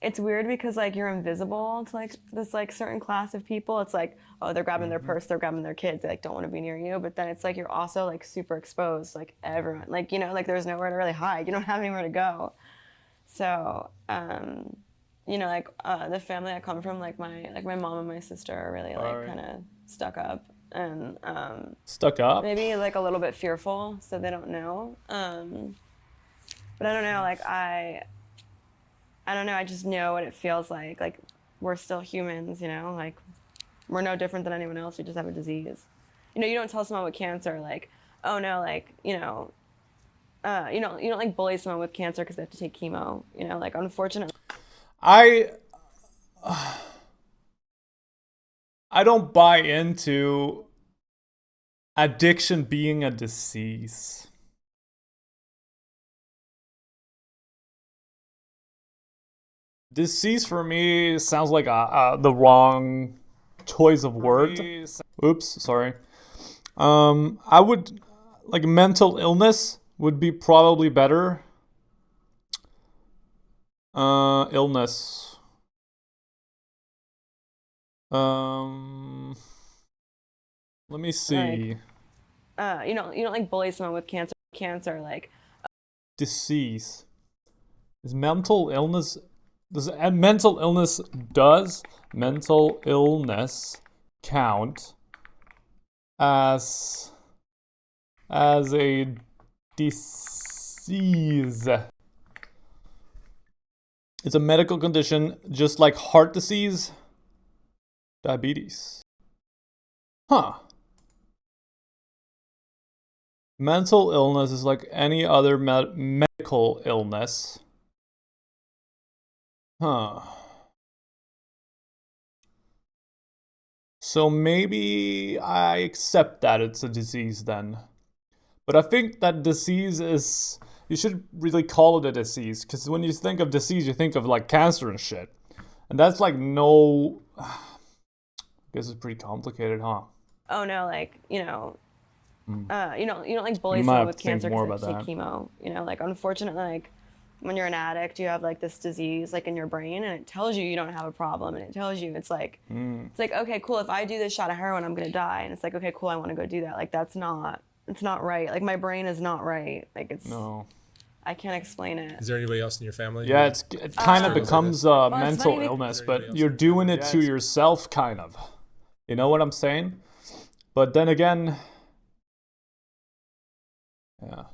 it's weird because like you're invisible to like this like certain class of people. It's like, oh, they're grabbing their purse, they're grabbing their kids, they like don't want to be near you. But then it's like you're also like super exposed, like everyone, like, you know, like there's nowhere to really hide. You don't have anywhere to go. So, you know, like the family I come from, like my mom and my sister are really like kind of stuck up and Stuck up? maybe like a little bit fearful, so they don't know. But I don't know, like I don't know, I just know what it feels like. Like we're still humans, you know, like we're no different than anyone else. We just have a disease. You know, you don't tell someone with cancer like, oh no, like, you know, you don't like bully someone with cancer because they have to take chemo. You know, like unfortunately. I don't buy into addiction being a disease. Disease for me sounds like the wrong choice of word. Oops, sorry. I would like mental illness would be probably better. Illness. Let me see. You don't like bully someone with cancer like Disease. Is mental illness does mental illness count as a disease? It's a medical condition just like heart disease, diabetes. Huh. Mental illness is like any other medical illness. Huh. So maybe I accept that it's a disease then. But I think that disease is... You should really call it a disease. Because when you think of disease, you think of like cancer and shit. And that's like no... I guess it's pretty complicated, huh? oh no, like, you know, you don't like bully You might someone have with to think cancer more because they about take chemo. You know, like unfortunately, like when you're an addict, you have like this disease like in your brain, and it tells you don't have a problem, and it tells you it's like okay, cool. If I do this shot of heroin, I'm gonna die, and it's like okay, cool. I want to go do that. Like it's not right. Like my brain is not right. Like it's No. I can't explain it. Is there anybody else in your family? Yeah, it kind of struggles with becomes it? mental funny illness, Is there anybody but else you're in your doing family? it to yourself, kind of. You know what I'm saying? But then again, yeah.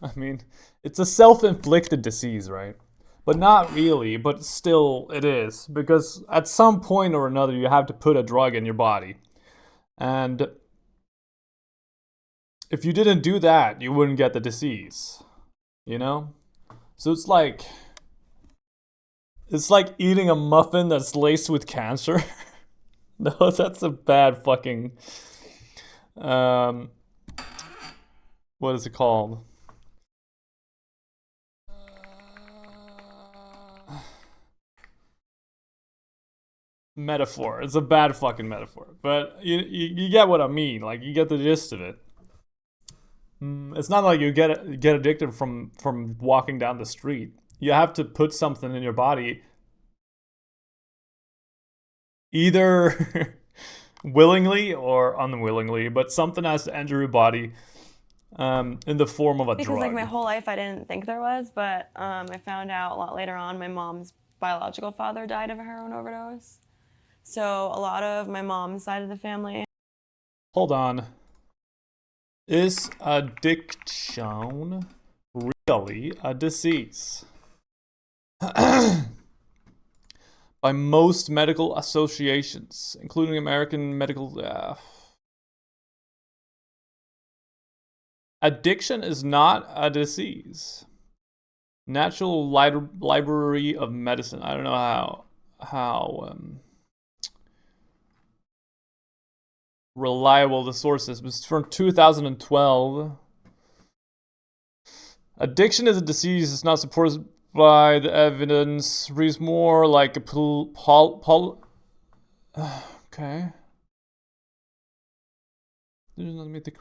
I mean, it's a self-inflicted disease, right? But not really, but still it is. Because at some point or another, you have to put a drug in your body. And if you didn't do that, you wouldn't get the disease. You know? So it's like eating a muffin that's laced with cancer. No, that's a bad fucking what is it called? Metaphor. It's a bad fucking metaphor. But you get what I mean. Like you get the gist of it. It's not like you get addicted from walking down the street. You have to put something in your body, either willingly or unwillingly, but something has to enter your body in the form of a Because drug. like my whole life I didn't think there was, but I found out a lot later on my mom's biological father died of a heroin overdose. So a lot of my mom's side of the family. Hold on. Is addiction really a disease? By most medical associations, including American Medical... Addiction is not a disease. Natural Library of Medicine. I don't know how reliable the source is, but it's from 2012. Addiction is a disease. It's not supported by the evidence. Reads more like a okay. do not meet the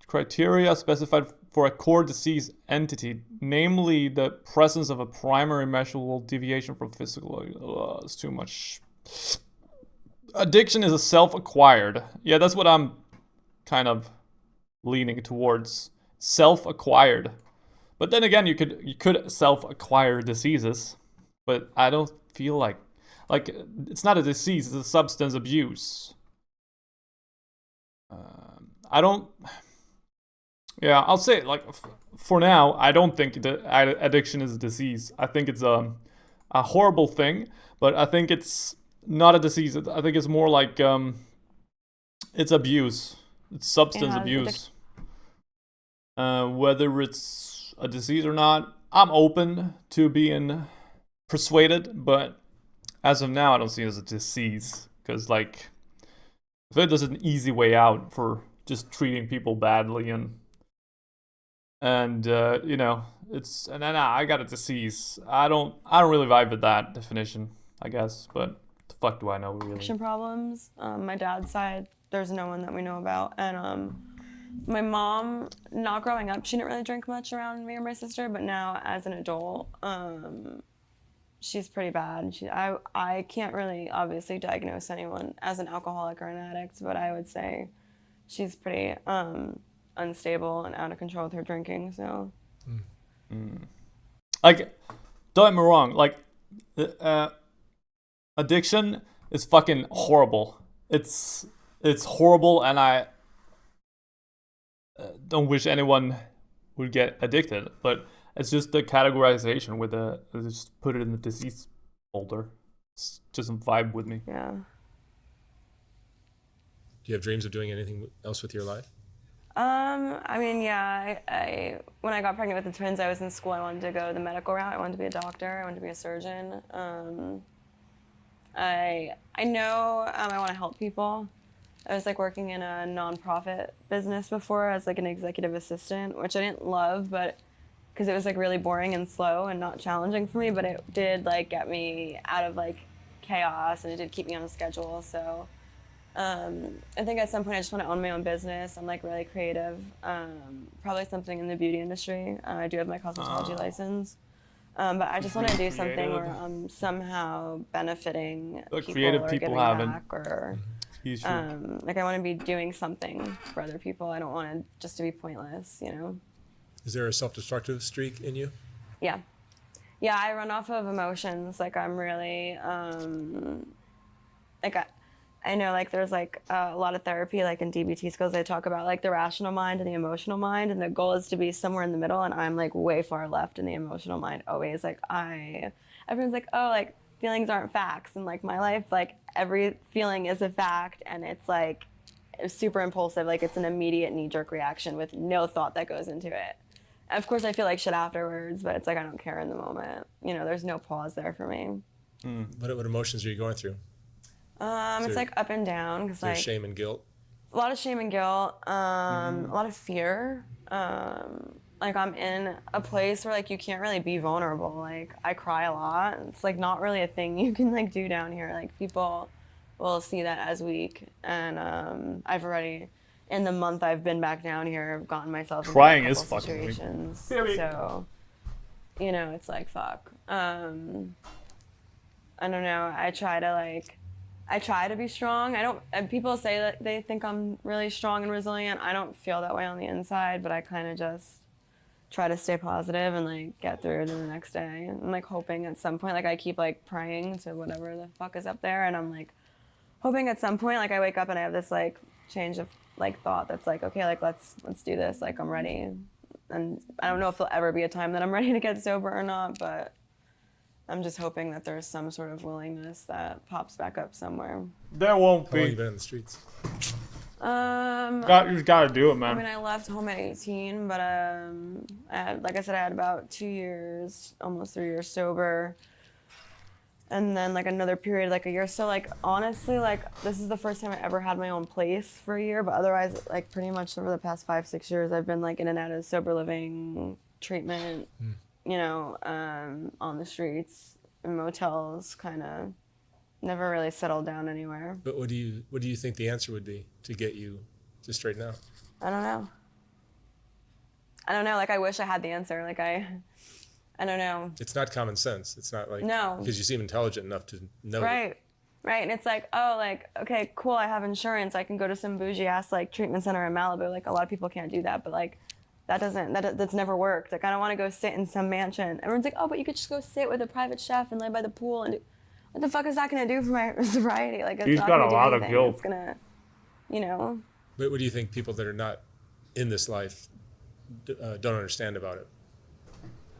criteria specified for a core disease entity, namely the presence of a primary measurable deviation from physical. It's too much. Addiction is a self-acquired. Yeah, that's what I'm kind of leaning towards. Self-acquired. But then again, you could self-acquire diseases, but I don't feel like it's not a disease, it's a substance abuse. I don't. Yeah, I'll say it, like for now, I don't think addiction is a disease. I think it's a horrible thing, but I think it's not a disease. I think it's more like it's abuse. It's substance abuse. Whether it's a disease or not, I'm open to being persuaded, but as of now, I don't see it as a disease because like. I feel like there's an easy way out for just treating people badly and you know, it's and then I got a disease. I don't really vibe with that definition, I guess, but the fuck do I know really? Addiction problems. My dad's side, there's no one that we know about, and my mom, not growing up, she didn't really drink much around me or my sister, but now as an adult, she's pretty bad. I can't really obviously diagnose anyone as an alcoholic or an addict, but I would say she's pretty unstable and out of control with her drinking. So, like, don't get me wrong. Like, addiction is fucking horrible. It's horrible, and I don't wish anyone would get addicted, but. It's just the categorization with just put it in the disease folder. It doesn't vibe with me. Yeah. Do you have dreams of doing anything else with your life? I mean, yeah, I when I got pregnant with the twins, I was in school. I wanted to go the medical route. I wanted to be a doctor. I wanted to be a surgeon. I know I want to help people. I was like working in a nonprofit business before as like an executive assistant, which I didn't love, but because it was like really boring and slow and not challenging for me, but it did like get me out of like chaos and it did keep me on a schedule. So I think at some point I just want to own my own business. I'm like really creative. Probably something in the beauty industry. I do have my cosmetology license. But I just want to do something where I'm somehow benefiting The people creative or people giving haven't. back or He's like I want to be doing something for other people. I don't want it just to be pointless, you know? Is there a self-destructive streak in you? Yeah. Yeah, I run off of emotions. Like I'm really, like I know like there's like a lot of therapy, like in DBT skills, they talk about like the rational mind and the emotional mind. And the goal is to be somewhere in the middle. And I'm like way far left in the emotional mind always. Like everyone's like, oh, like feelings aren't facts. And like my life, like every feeling is a fact. And it's like, it's super impulsive. Like it's an immediate knee-jerk reaction with no thought that goes into it. Of course, I feel like shit afterwards, but it's like I don't care in the moment. You know, there's no pause there for me. What emotions are you going through? It's like up and down. Cause like Shame and guilt? a lot of shame and guilt, a lot of fear. Like I'm in a place where like you can't really be vulnerable. Like I cry a lot. It's like not really a thing you can like do down here. Like people will see that as weak. And I've already, in the month I've been back down here, I've gotten myself into Crying a is couple fucking weak. situations. So, you know, it's like fuck. I don't know. I try to be strong. And people say that they think I'm really strong and resilient. I don't feel that way on the inside, but I kind of just try to stay positive and like get through to the next day. I'm like hoping at some point, like I keep like praying to whatever the fuck is up there, and I'm like hoping at some point, like I wake up and I have this like change of like thought that's like, okay, like let's do this. Like I'm ready. And I don't know if there'll ever be a time that I'm ready to get sober or not, but I'm just hoping that there's some sort of willingness that pops back up somewhere. There won't How long have you be. been in the streets? You just gotta do it, I man. mean, I left home at 18, but I had, like I said, I had about 2 years, almost 3 years sober. And then like another period, like a year. So like honestly, like this is the first time I ever had my own place for a year. But otherwise, like pretty much over the past 5-6 years, I've been like in and out of sober living treatment, you know, on the streets, in motels, kind of. Never really settled down anywhere. But what do you think the answer would be to get you to straighten out? I don't know. Like, I wish I had the answer. Like, I don't know. It's not common sense. It's not like, No. because you seem intelligent enough to know. Right. Right. And it's like, oh, like, okay, cool. I have insurance. I can go to some bougie ass like treatment center in Malibu. Like, a lot of people can't do that, but like, that's never worked. Like, I don't want to go sit in some mansion. Everyone's like, oh, but you could just go sit with a private chef and lay by the pool and do. What the fuck is that gonna do for my sobriety? Like, it's He's not got gonna a do lot of anything. guilt. It's gonna, you know. What do you think people that are not in this life don't understand about it?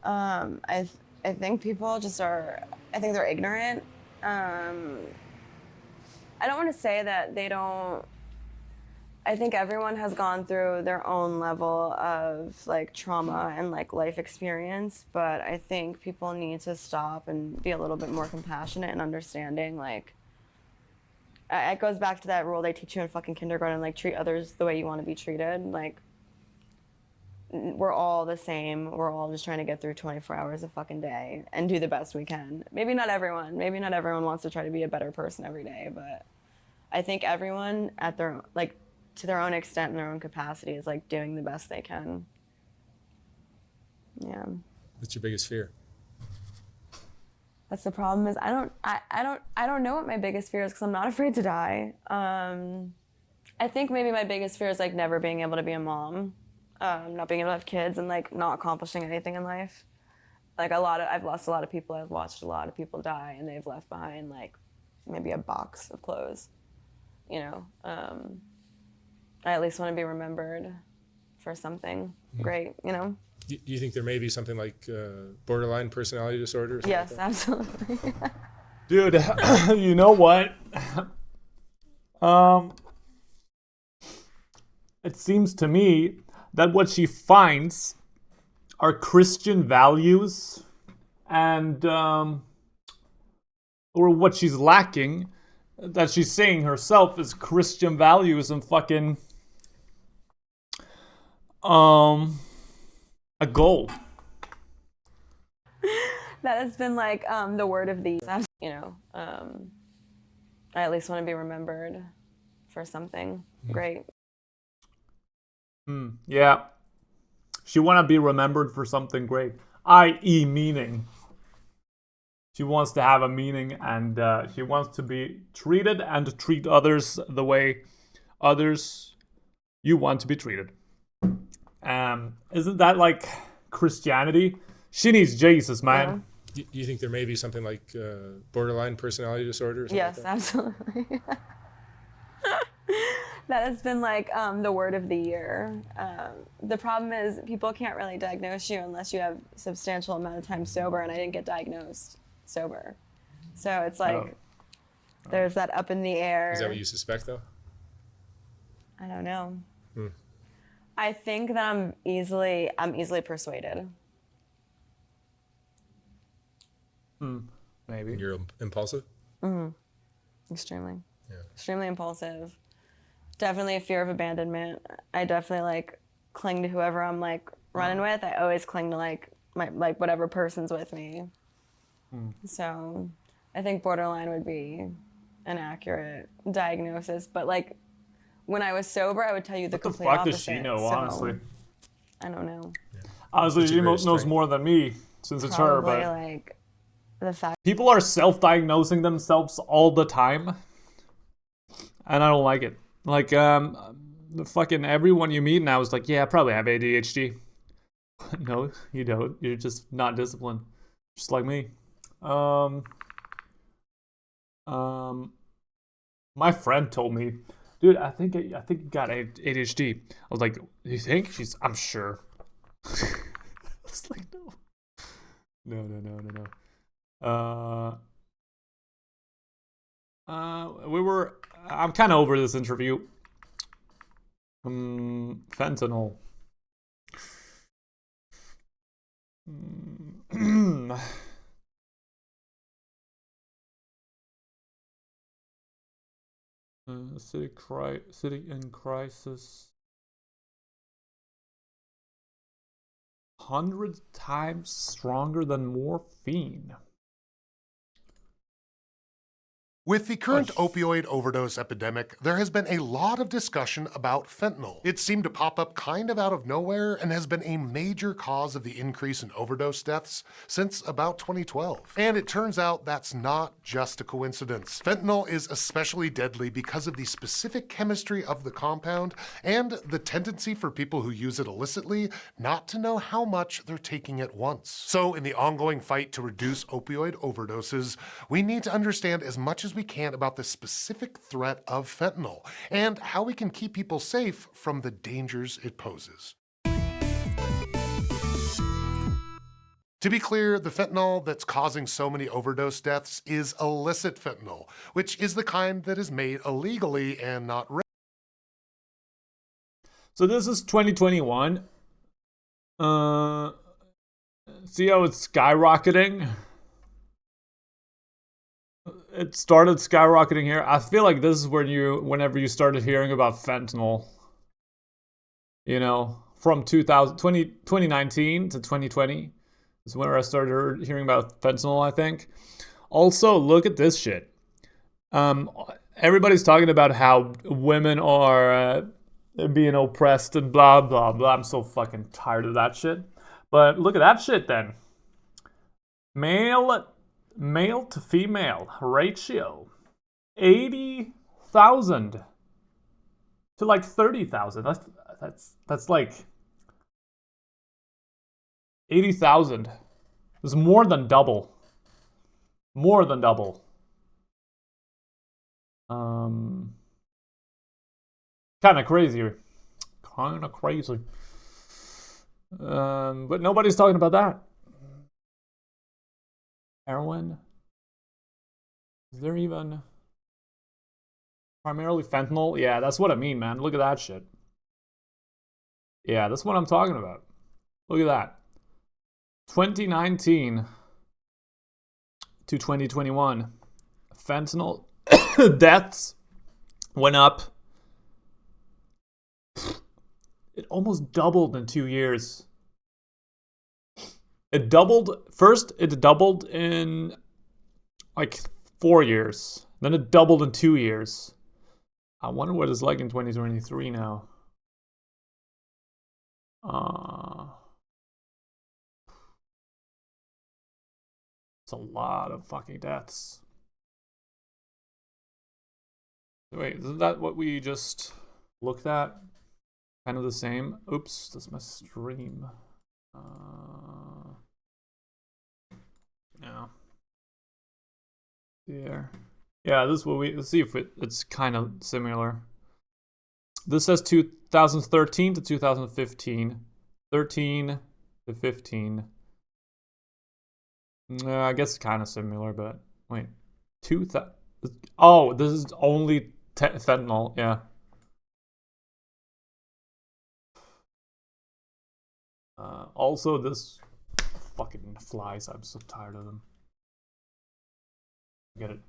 I think people just are. I think they're ignorant. I don't want to say that they don't. I think everyone has gone through their own level of like trauma and like life experience, but I think people need to stop and be a little bit more compassionate and understanding. Like, it goes back to that rule they teach you in fucking kindergarten, like treat others the way you want to be treated. Like, we're all the same. We're all just trying to get through 24 hours a fucking day and do the best we can. Maybe not everyone wants to try to be a better person every day, but I think everyone at their like to their own extent and their own capacity is like doing the best they can. Yeah. What's your biggest fear? That's the problem is I don't know what my biggest fear is because I'm not afraid to die. I think maybe my biggest fear is like never being able to be a mom. Not being able to have kids and like not accomplishing anything in life. Like I've lost a lot of people. I've watched a lot of people die and they've left behind like maybe a box of clothes, you know. I at least want to be remembered for something great, you know. Do you think there may be something like borderline personality disorder? Or something Yes, like that? absolutely. Dude, you know what? It seems to me that what she finds are Christian values and or what she's lacking that she's saying herself is Christian values and fucking a goal. That has been like the word of the, you know. I at least want to be remembered for something great. Yeah. She want to be remembered for something great, i.e. meaning. She wants to have a meaning and she wants to be treated and to treat others the way others you want to be treated. Isn't that like Christianity? She needs Jesus, man. Yeah. Do you think there may be something like borderline personality disorder? Or something Yes, like that? absolutely. That has been like the word of the year. The problem is people can't really diagnose you unless you have a substantial amount of time sober, and I didn't get diagnosed sober. So it's like there's that up in the air. Is that what you suspect, though? I don't know. I think that I'm easily persuaded. Maybe. You're impulsive? Extremely. Yeah. Extremely impulsive. Definitely a fear of abandonment. I definitely like cling to whoever I'm like running with. I always cling to like my whatever person's with me. So I think borderline would be an accurate diagnosis. But like when I was sober, I would tell you the What the complete fuck opposite. does she know, So, honestly? I don't know. Honestly, What's she your greatest knows strength? more than me since it's her, Probably but like the fact. people are self-diagnosing themselves all the time. And I don't like it. Like, the fucking everyone you meet now is like, yeah, I probably have ADHD. No, you don't. You're just not disciplined. Just like me. My friend told me, dude, I think you got ADHD. I was like, you think? I'm sure. It's like, no. I'm kind of over this interview. Fentanyl. City in crisis. 100 times stronger than morphine. With the current opioid overdose epidemic, there has been a lot of discussion about fentanyl. It seemed to pop up kind of out of nowhere and has been a major cause of the increase in overdose deaths since about 2012. And it turns out that's not just a coincidence. Fentanyl is especially deadly because of the specific chemistry of the compound and the tendency for people who use it illicitly not to know how much they're taking at once. So in the ongoing fight to reduce opioid overdoses, we need to understand as much as we can about the specific threat of fentanyl and how we can keep people safe from the dangers it poses. To be clear, the fentanyl that's causing so many overdose deaths is illicit fentanyl, which is the kind that is made illegally and not So this is 2021. See how it's skyrocketing? It started skyrocketing here. I feel like this is whenever you started hearing about fentanyl. You know, from 2019 to 2020 is when I started hearing about fentanyl, I think. Also, look at this shit. Everybody's talking about how women are being oppressed and blah, blah, blah. I'm so fucking tired of that shit. But look at that shit then. Male to female ratio 80,000 to like 30,000. That's like 80,000. It's more than double. More than double. Kind of crazy. Kind of crazy. But nobody's talking about that. Heroin? Is there even primarily fentanyl? Yeah, that's what I mean, man. Look at that shit. Yeah, that's what I'm talking about. Look at that. 2019 to 2021. Fentanyl deaths went up. It almost doubled in 2 years. It doubled in like 4 years. Then it doubled in 2 years. I wonder what it's like in 2023 now. It's a lot of fucking deaths. Wait, isn't that what we just looked at? Kind of the same. Oops, that's my stream. Yeah. There. Yeah, this is what let's see if it's kind of similar. This says 2013 to 2015. 13 to 15. I guess it's kind of similar, but wait. Oh, this is only fentanyl, yeah. Also, this fucking flies. I'm so tired of them. Get it.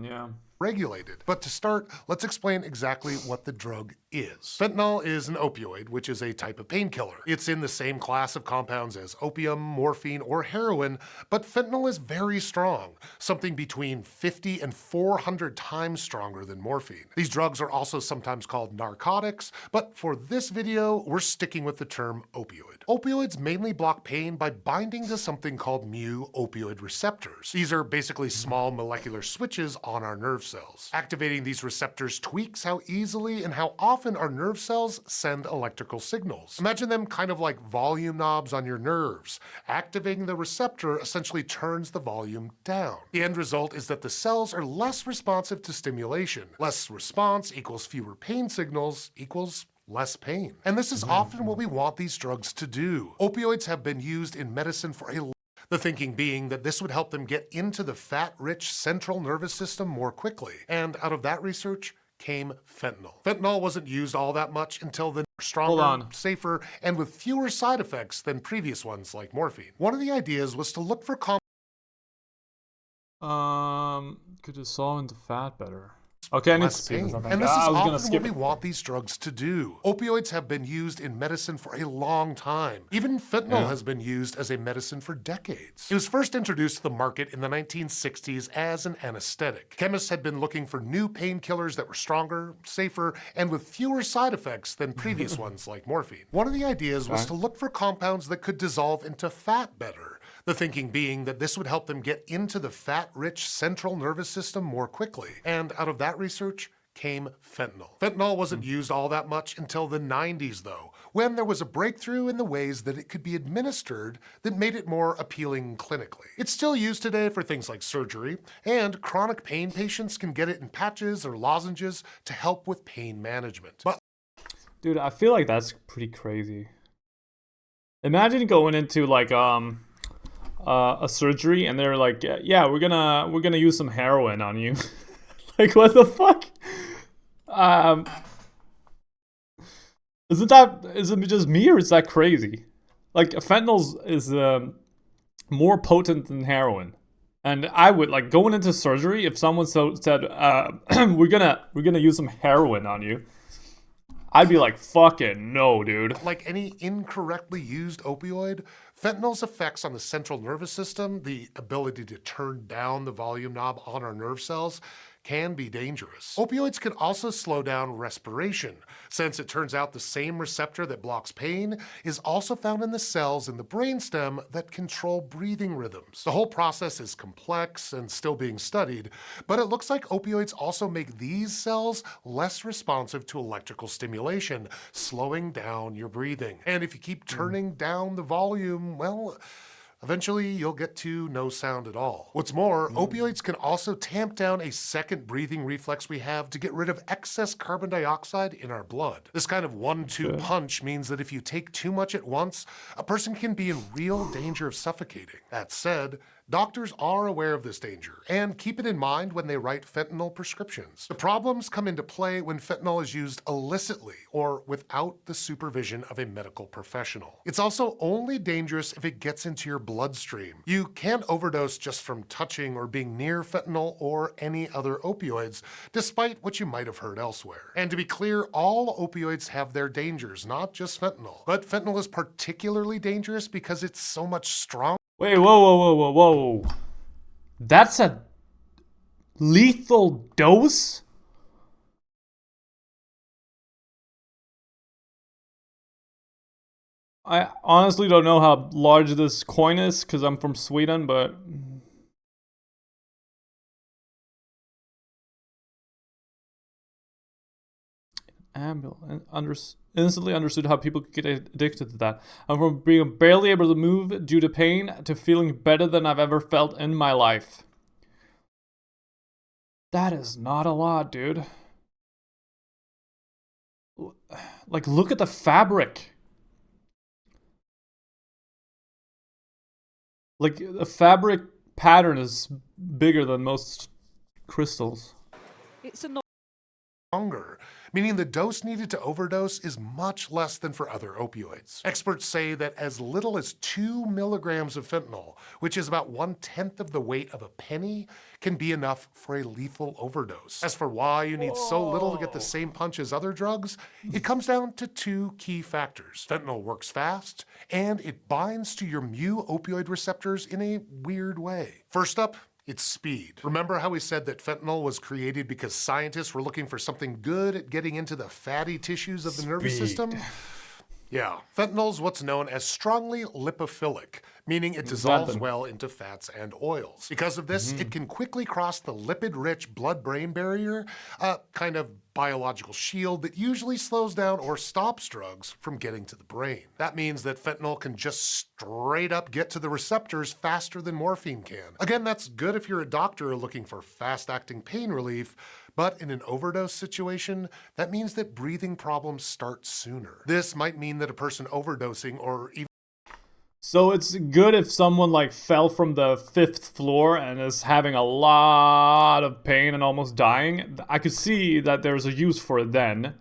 Yeah. regulated. But to start, let's explain exactly what the drug is. Fentanyl is an opioid, which is a type of painkiller. It's in the same class of compounds as opium, morphine, or heroin, but fentanyl is very strong, something between 50 and 400 times stronger than morphine. These drugs are also sometimes called narcotics, but for this video, we're sticking with the term opioid. Opioids mainly block pain by binding to something called mu-opioid receptors. These are basically small molecular switches on our nerve cells. Activating these receptors tweaks how easily and how often our nerve cells send electrical signals. Imagine them kind of like volume knobs on your nerves. Activating the receptor essentially turns the volume down. The end result is that the cells are less responsive to stimulation. Less response equals fewer pain signals equals less pain. And this is often what we want these drugs to do. Opioids have been used in medicine for the thinking being that this would help them get into the fat-rich central nervous system more quickly. And out of that research came fentanyl. Fentanyl wasn't used all that much until the stronger, safer, and with fewer side effects than previous ones like morphine. One of the ideas was to look for could dissolve into fat better. Okay, I need to less see this. pain. I think. And this is I was gonna often skip what we it. want these drugs to do. Opioids have been used in medicine for a long time. Even fentanyl has been used as a medicine for decades. It was first introduced to the market in the 1960s as an anesthetic. Chemists had been looking for new painkillers that were stronger, safer, and with fewer side effects than previous ones like morphine. One of the ideas was to look for compounds that could dissolve into fat better. The thinking being that this would help them get into the fat-rich central nervous system more quickly. And out of that research came fentanyl. Fentanyl wasn't used all that much until the 90s, though, when there was a breakthrough in the ways that it could be administered that made it more appealing clinically. It's still used today for things like surgery, and chronic pain patients can get it in patches or lozenges to help with pain management. But Dude, I feel like that's pretty crazy. Imagine going into like a surgery and they're like, yeah, we're gonna use some heroin on you. Like, what the fuck? Is it just me or is that crazy? Like, fentanyl is more potent than heroin. And I would, like, going into surgery, if someone said, we're gonna use some heroin on you, I'd be like, fucking no, dude. like any incorrectly used opioid, fentanyl's effects on the central nervous system, the ability to turn down the volume knob on our nerve cells, can be dangerous. Opioids can also slow down respiration, since it turns out the same receptor that blocks pain is also found in the cells in the brainstem that control breathing rhythms. The whole process is complex and still being studied, but it looks like opioids also make these cells less responsive to electrical stimulation, slowing down your breathing. And if you keep turning down the volume, well, eventually, you'll get to no sound at all. What's more, opioids can also tamp down a second breathing reflex we have to get rid of excess carbon dioxide in our blood. This kind of 1-2 punch means that if you take too much at once, a person can be in real danger of suffocating. That said, doctors are aware of this danger and keep it in mind when they write fentanyl prescriptions. The problems come into play when fentanyl is used illicitly or without the supervision of a medical professional. It's also only dangerous if it gets into your bloodstream. You can't overdose just from touching or being near fentanyl or any other opioids, despite what you might have heard elsewhere. And to be clear, all opioids have their dangers, not just fentanyl. But fentanyl is particularly dangerous because it's so much stronger. Wait, whoa. That's a lethal dose? I honestly don't know how large this coin is because I'm from Sweden, but instantly understood how people could get addicted to that. I'm from being barely able to move due to pain to feeling better than I've ever felt in my life. That is not a lot, dude. Like, look at the fabric. Like, the fabric pattern is bigger than most crystals. It's a Stronger, meaning the dose needed to overdose is much less than for other opioids. Experts say that as little as 2 milligrams of fentanyl, which is about 1/10 of the weight of a penny, can be enough for a lethal overdose. As for why you need so little to get the same punch as other drugs, it comes down to 2 key factors. Fentanyl works fast, and it binds to your mu opioid receptors in a weird way. First up, it's speed. Remember how we said that fentanyl was created because scientists were looking for something good at getting into the fatty tissues of the nervous system? Yeah, fentanyl's what's known as strongly lipophilic, meaning it dissolves well into fats and oils. Because of this, it can quickly cross the lipid-rich blood-brain barrier, a kind of biological shield that usually slows down or stops drugs from getting to the brain. That means that fentanyl can just straight up get to the receptors faster than morphine can. Again, that's good if you're a doctor looking for fast-acting pain relief, but in an overdose situation, that means that breathing problems start sooner. This might mean that a person overdosing or even So it's good if someone like fell from the 5th floor and is having a lot of pain and almost dying. I could see that there's a use for it then.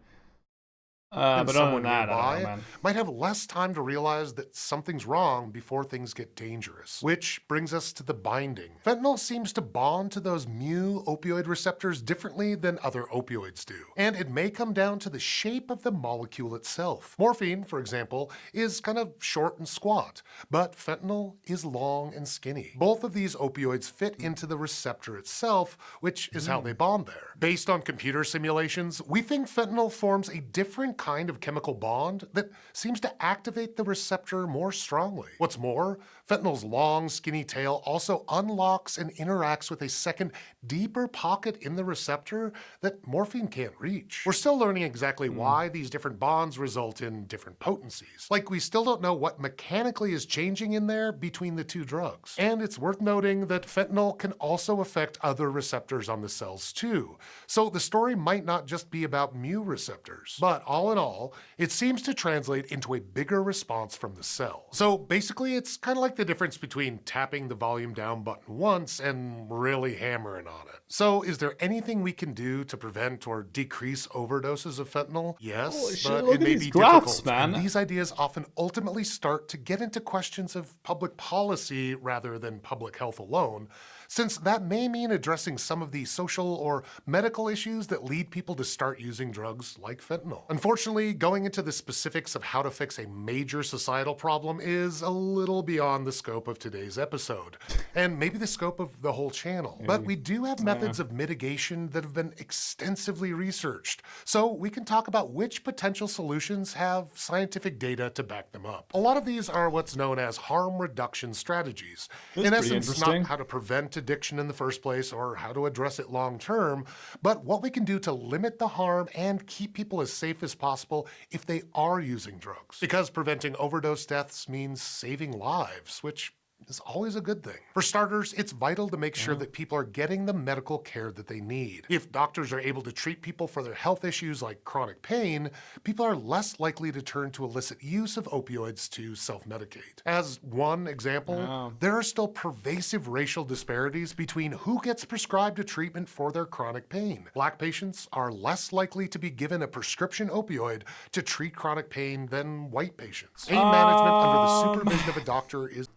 And But other someone than that, I nearby don't know, man. might have less time to realize that something's wrong before things get dangerous. Which brings us to the binding. Fentanyl seems to bond to those mu opioid receptors differently than other opioids do. And it may come down to the shape of the molecule itself. Morphine, for example, is kind of short and squat, but fentanyl is long and skinny. Both of these opioids fit into the receptor itself, which is how they bond there. Based on computer simulations, we think fentanyl forms a different kind of chemical bond that seems to activate the receptor more strongly. What's more, fentanyl's long, skinny tail also unlocks and interacts with a second, deeper pocket in the receptor that morphine can't reach. We're still learning exactly why these different bonds result in different potencies. Like, we still don't know what mechanically is changing in there between the two drugs. And it's worth noting that fentanyl can also affect other receptors on the cells too. So the story might not just be about mu receptors. But all in all, it seems to translate into a bigger response from the cell. So basically, it's kind of like the difference between tapping the volume down button once and really hammering on it. So is there anything we can do to prevent or decrease overdoses of fentanyl? Yes, Holy shit, but look it at may these be graphs, difficult. man. And these ideas often ultimately start to get into questions of public policy rather than public health alone, since that may mean addressing some of the social or medical issues that lead people to start using drugs like fentanyl. Unfortunately, going into the specifics of how to fix a major societal problem is a little beyond the scope of today's episode, and maybe the scope of the whole channel. But we do have methods of mitigation that have been extensively researched, so we can talk about which potential solutions have scientific data to back them up. A lot of these are what's known as harm reduction strategies. That's In pretty essence, interesting. not how to prevent addiction in the first place or how to address it long term, but what we can do to limit the harm and keep people as safe as possible if they are using drugs. Because preventing overdose deaths means saving lives, which is always a good thing. For starters, it's vital to make sure that people are getting the medical care that they need. If doctors are able to treat people for their health issues like chronic pain, people are less likely to turn to illicit use of opioids to self-medicate. As one example, there are still pervasive racial disparities between who gets prescribed a treatment for their chronic pain. Black patients are less likely to be given a prescription opioid to treat chronic pain than white patients. Pain management under the supervision of a doctor is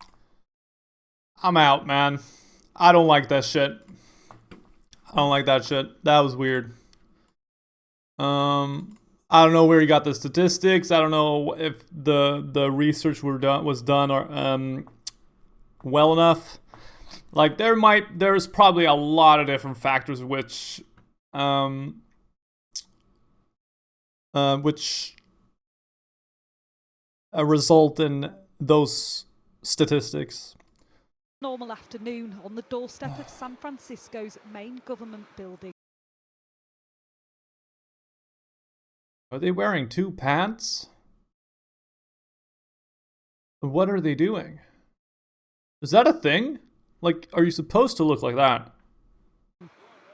I'm out, man. I don't like that shit. I don't like that shit. That was weird. I don't know where he got the statistics. I don't know if the research was done or well enough. Like there's probably a lot of different factors which result in those statistics. Normal afternoon on the doorstep of San Francisco's main government building. Are they wearing two pants? What are they doing? Is that a thing? Like, are you supposed to look like that?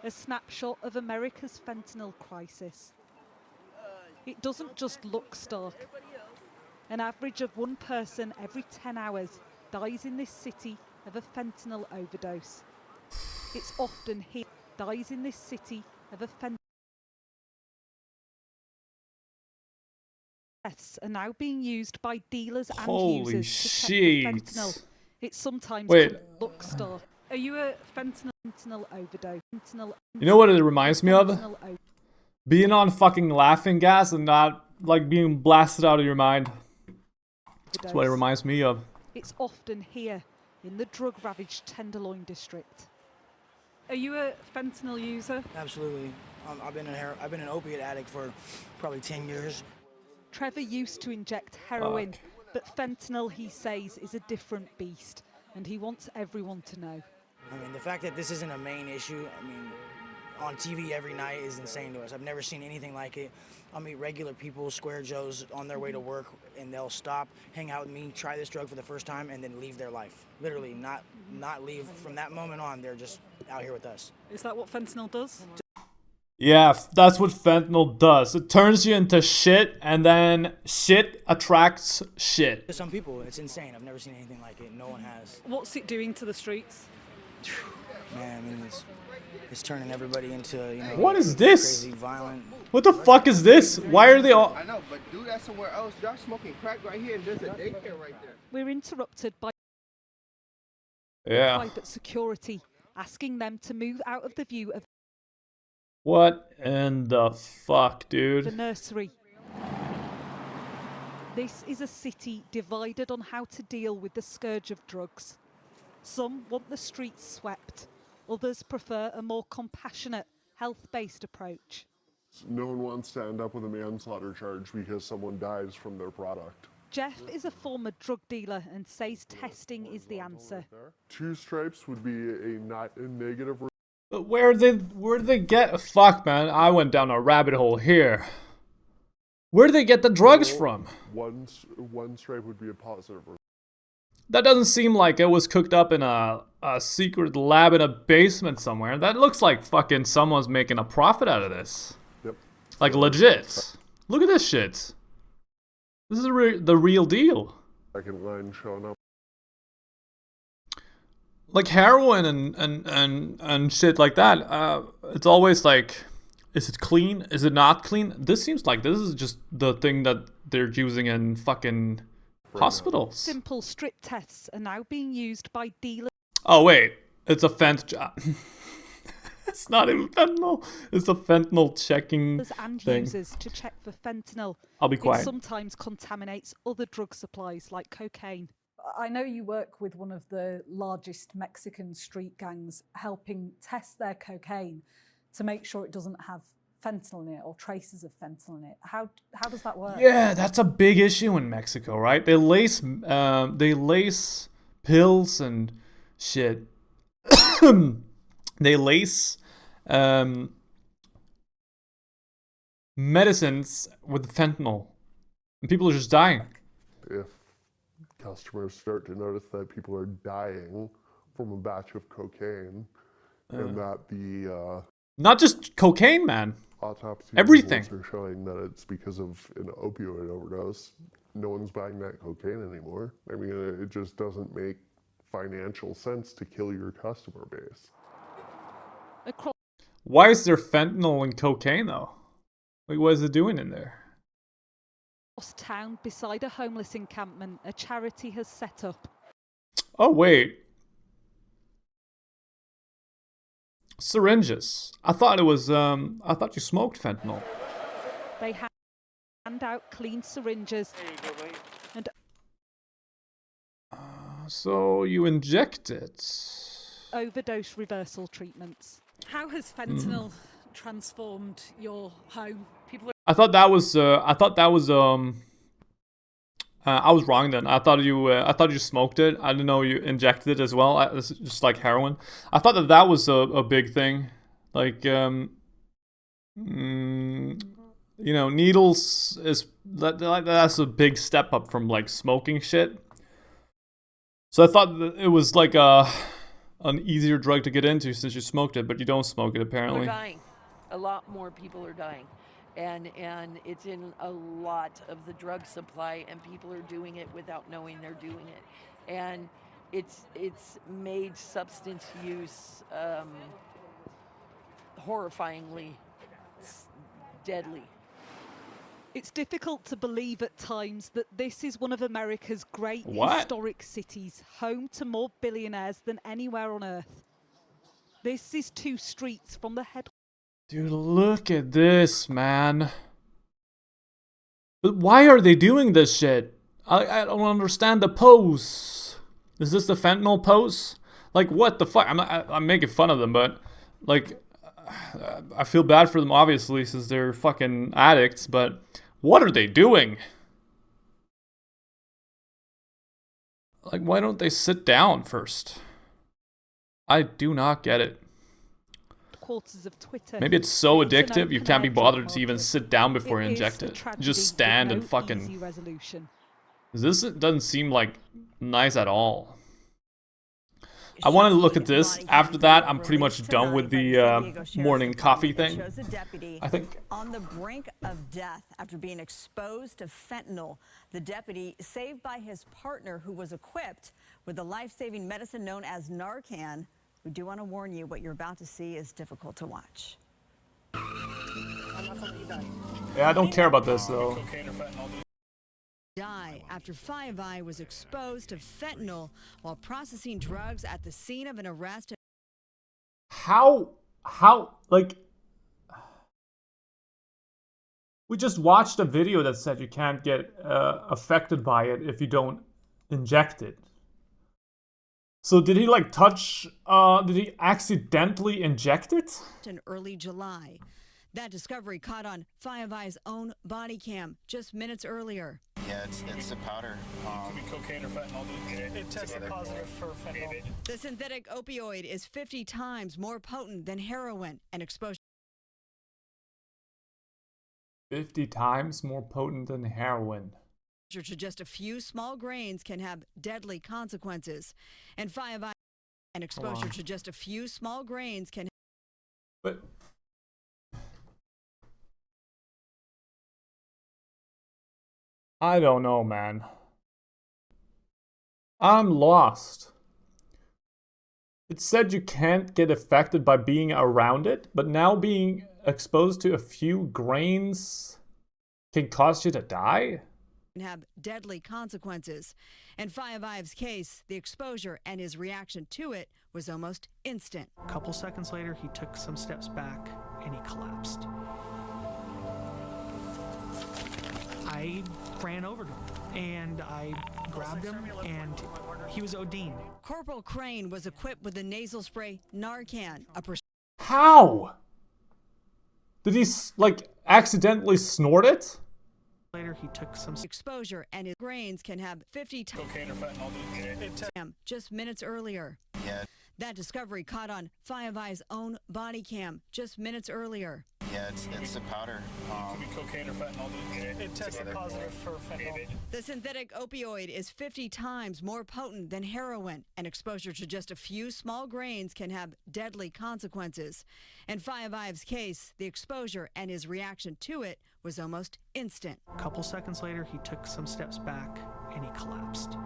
A snapshot of America's fentanyl crisis. It doesn't just look stark. An average of one person every 10 hours dies in this city of a fentanyl overdose. It's often here dies in this city of a fentanyl. Deaths are now being used by dealers and Holy users to check shit. for fentanyl. It sometimes Wait. can look stark. Are you a fentanyl overdose? You know what it reminds me of? Fentanyl overdose. Being on fucking laughing gas and not like being blasted out of your mind. That's what it reminds me of. It's often here in the drug-ravaged Tenderloin district. Are you a fentanyl user? Absolutely. I've been an opiate addict for probably 10 years. Trevor used to inject heroin, but fentanyl, he says, is a different beast, and he wants everyone to know. I mean, the fact that this isn't a main issue, I mean, on TV every night is insane to us. I've never seen anything like it. I'll meet regular people, square Joes, on their way to work, and they'll stop, hang out with me, try this drug for the first time, and then leave their life. Literally, not leave. From that moment on, they're just out here with us. Is that what fentanyl does? Yeah, that's what fentanyl does. It turns you into shit, and then shit attracts shit. To some people, it's insane. I've never seen anything like it. No one has. What's it doing to the streets? man, I mean, it's turning everybody into, you know, What is this? crazy, violent. What the fuck is this? Why are they all... I know, but do that somewhere else. Y'all smoking crack right here, and there's a daycare right there. We're interrupted by Yeah. private security, asking them to move out of the view of What in the fuck, the dude? nursery. This is a city divided on how to deal with the scourge of drugs. Some want the streets swept. Others prefer a more compassionate, health-based approach. No one wants to end up with a manslaughter charge because someone dies from their product. Jeff is a former drug dealer and says testing is the answer. 2 stripes would be a negative. But where did they get... Fuck, man. I went down a rabbit hole here. Where did they get the drugs from? One stripe would be a positive. That doesn't seem like it was cooked up in a secret lab in a basement somewhere. That looks like fucking someone's making a profit out of this. Yep. Like legit. Look at this shit. This is the real deal. Second line showing up. Like heroin and shit like that. It's always like, is it clean? Is it not clean? This seems like this is just the thing that they're using in fucking hospitals. Simple strip tests are now being used by dealers Oh wait, it's a It's not even fentanyl. It's a fentanyl checking and thing. users to check for fentanyl. I'll be It quiet. sometimes contaminates other drug supplies like cocaine. I know you work with one of the largest Mexican street gangs, helping test their cocaine to make sure it doesn't have fentanyl in it or traces of fentanyl in it. How does that work? Yeah, that's a big issue in Mexico, right? They lace pills and shit. They lace medicines with fentanyl, and people are just dying. If customers start to notice that people are dying from a batch of cocaine, and that the Not just cocaine, man. autopsy Everything. results are showing that it's because of an opioid overdose, no one's buying that cocaine anymore. I mean, it just doesn't make financial sense to kill your customer base. Across Why is there fentanyl in cocaine though? Like, what is it doing in there? town, beside a homeless encampment, a charity has set up. Oh wait. Syringes. I thought it was I thought you smoked fentanyl. They hand out clean syringes and So you inject it. overdose reversal treatments. How has fentanyl transformed your home? People are I thought that was I was wrong then. I thought you smoked it. I didn't know you injected it as well. It's just like heroin. I thought that was a big thing. Like needles that's a big step up from like smoking shit. So I thought that it was like an easier drug to get into since you smoked it, but you don't smoke it apparently. People are dying. A lot more people are dying. And it's in a lot of the drug supply, and people are doing it without knowing they're doing it. And it's made substance use horrifyingly deadly. It's difficult to believe at times that this is one of America's great What? historic cities, home to more billionaires than anywhere on earth. This is 2 streets from the head. Dude, look at this, man. But why are they doing this shit? I don't understand the pose. Is this the fentanyl pose? Like, what the fuck? I'm making fun of them, but, like, I feel bad for them, obviously, since they're fucking addicts, but what are they doing? Like, why don't they sit down first? I do not get it. Quarters of Twitter. Maybe it's so It's an addictive you open can't be air bothered drug to even market. sit down before you It is inject a it. You tragedy just with stand no and fucking... easy resolution. This doesn't seem like nice at all. I want to look at this. After that, I'm pretty much done with the morning coffee thing. I think. On the brink of death after being exposed to fentanyl, the deputy, saved by his partner who was equipped with the life-saving medicine known as Narcan, We do want to warn you what you're about to see is difficult to watch. Yeah, I don't care about this though. Die after Five Eye was exposed to fentanyl while processing drugs at the scene of an arrest. How, like, we just watched a video that said you can't get affected by it if you don't inject it. So did he like touch, did he accidentally inject it? In early July. That discovery caught on Five Eye's own body cam just minutes earlier. Yeah, it's a powder. Could be cocaine or fentanyl. It tested positive for fentanyl. The synthetic opioid is 50 times more potent than heroin, and exposure 50 times more potent than heroin. to just a few small grains can have deadly consequences. And Five Eye, and exposure to just a few small grains can. But I don't know, man. I'm lost. It said you can't get affected by being around it, but now being exposed to a few grains can cause you to die? Can have deadly consequences. In Five Eye's case, the exposure and his reaction to it was almost instant. A couple seconds later, he took some steps back and he collapsed. I ran over to him and I grabbed him and he was ODing. Corporal Crane was equipped with the nasal spray Narcan, a How? Did he, like, accidentally snort it? Later, he took some exposure and his grains can have 50 times Cocaine or fentanyl. just minutes earlier. Yeah. That discovery caught on Five Eye's own body cam just minutes earlier. Yeah, it's a powder. Could be cocaine or fentanyl. It tested positive for fentanyl. The synthetic opioid is 50 times more potent than heroin, and exposure to just a few small grains can have deadly consequences. In Five Eye's case, the exposure and his reaction to it was almost instant. A couple seconds later, he took some steps back and he collapsed.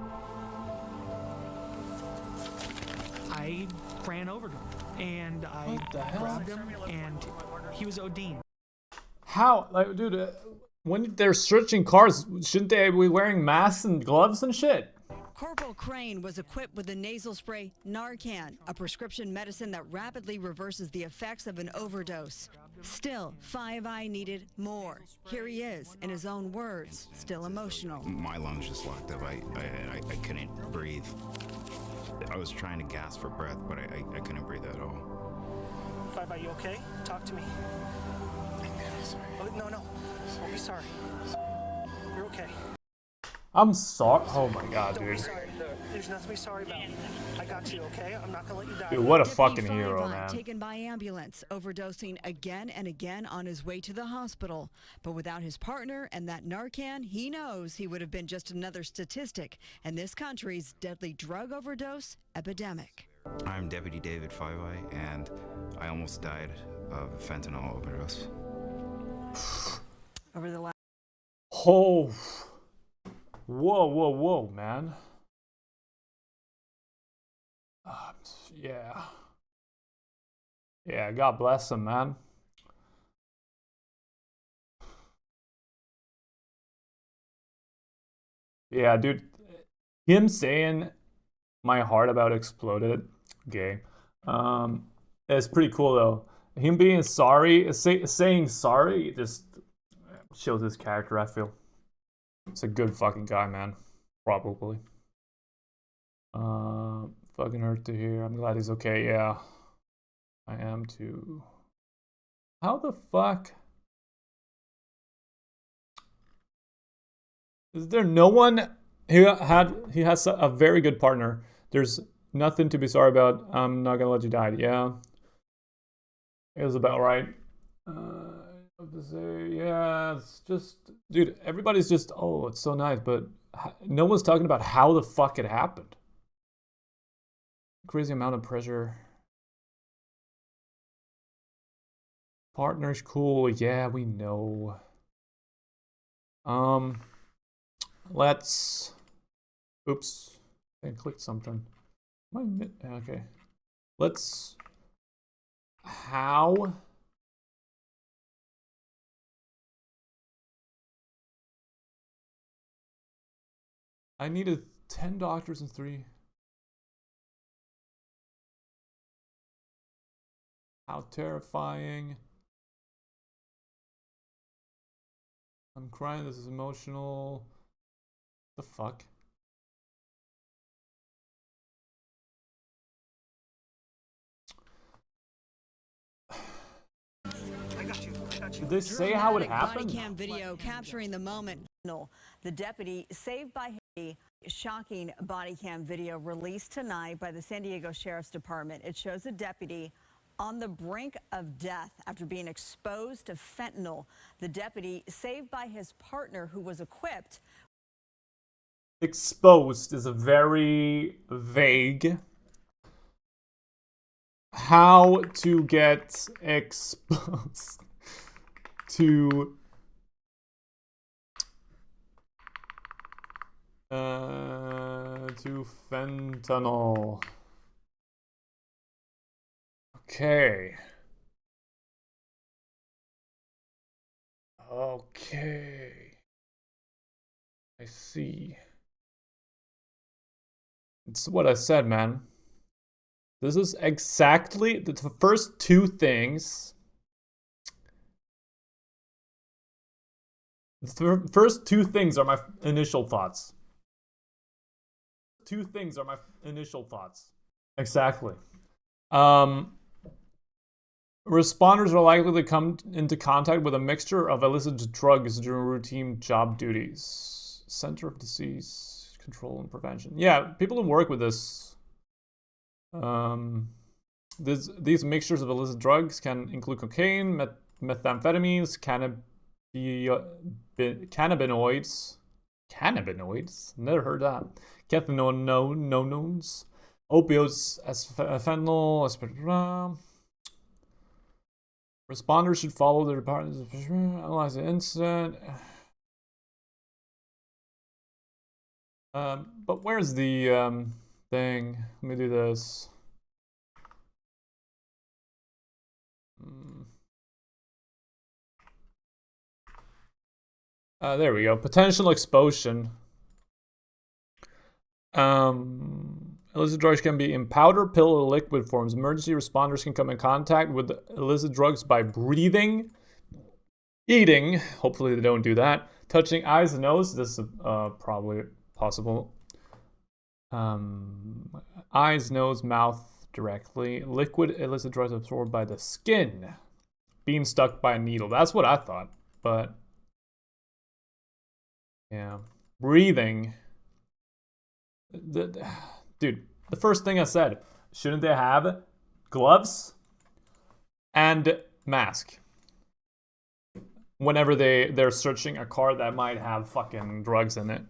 I ran over to him and I grabbed him and he was ODing. How? Like, dude, when they're searching cars, shouldn't they be wearing masks and gloves and shit? Corporal Crane was equipped with the nasal spray Narcan, a prescription medicine that rapidly reverses the effects of an overdose. Still, Five Eye needed more. Here he is, in his own words, still emotional. My lungs just locked up. I couldn't breathe. I was trying to gasp for breath, but I couldn't breathe at all. Five Eye, you okay? Talk to me. Oh, no. Don't be sorry. You're okay. I'm sorry. Oh my god, Don't be dude. sorry. There's nothing to be sorry about. I got you, okay? I'm not gonna let you die. Dude, what a Deputy fucking Five hero, Eye man. taken by ambulance, overdosing again and again on his way to the hospital. But without his partner and that Narcan, he knows he would have been just another statistic in this country's deadly drug overdose epidemic. I'm Deputy David Five Eye, and I almost died of a fentanyl overdose. Over the last Oh. Whoa, man. Yeah. Yeah, God bless him, man. Yeah, dude. Him saying my heart about exploded, gay. It's pretty cool though. Him being sorry, saying sorry, just shows his character, I feel. It's a good fucking guy, man. Probably. Fucking hurt to hear. I'm glad he's okay. Yeah. I am too. How the fuck? Is there no one? He has a very good partner. There's nothing to be sorry about. I'm not gonna let you die. Yeah. It was about right. To say, yeah, it's just, dude, everybody's just, oh, it's so nice, but no one's talking about how the fuck it happened. Crazy amount of pressure. Partner's cool, yeah, we know. Let's, oops, I clicked something. Okay. Let's... How? I needed 10 doctors and 3. How terrifying. I'm crying, this is emotional. The fuck? Did they say how it Dramatic happened? Body cam video capturing the moment. The deputy saved by Haiti. Shocking body cam video released tonight by the San Diego Sheriff's Department. It shows a deputy on the brink of death after being exposed to fentanyl. The deputy saved by his partner who was equipped. Exposed is a very vague. How to get exposed to fentanyl. Okay. Okay. I see. It's what I said, man. This is exactly the first 2 things. The first 2 things are my initial thoughts. 2 things are my initial thoughts. Exactly. Responders are likely to come into contact with a mixture of illicit drugs during routine job duties. Center of Disease Control and Prevention. Yeah, people who work with this. These mixtures of illicit drugs can include cocaine, methamphetamines, cannabinoids. Cannabinoids? Never heard that. Cathinones, opioids, fentanyl, aspartame. Responders should follow the department's analyze the incident. But where's the thing? Let me do this. There we go. Potential exposure. Illicit drugs can be in powder, pill, or liquid forms. Emergency responders can come in contact with illicit drugs by breathing, eating, hopefully they don't do that, touching eyes and nose, this is probably possible. Eyes, nose, mouth directly. Liquid illicit drugs absorbed by the skin. Being stuck by a needle. That's what I thought, but yeah. Breathing. Dude, the first thing I said, shouldn't they have gloves and mask whenever they're searching a car that might have fucking drugs in it?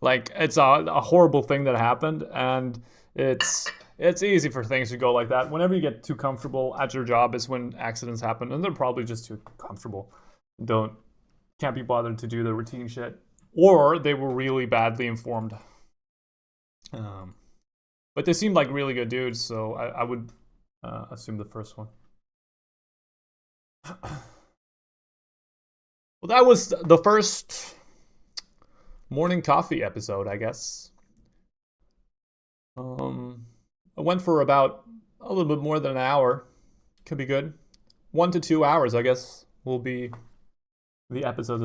Like, it's a horrible thing that happened, and it's easy for things to go like that. Whenever you get too comfortable at your job is when accidents happen, and they're probably just too comfortable. Can't be bothered to do the routine shit. Or they were really badly informed. But they seemed like really good dudes, so I would assume the first one. Well, that was the first morning coffee episode, I guess. I went for about a little bit more than an hour. Could be good. 1 to 2 hours, I guess, will be the episodes.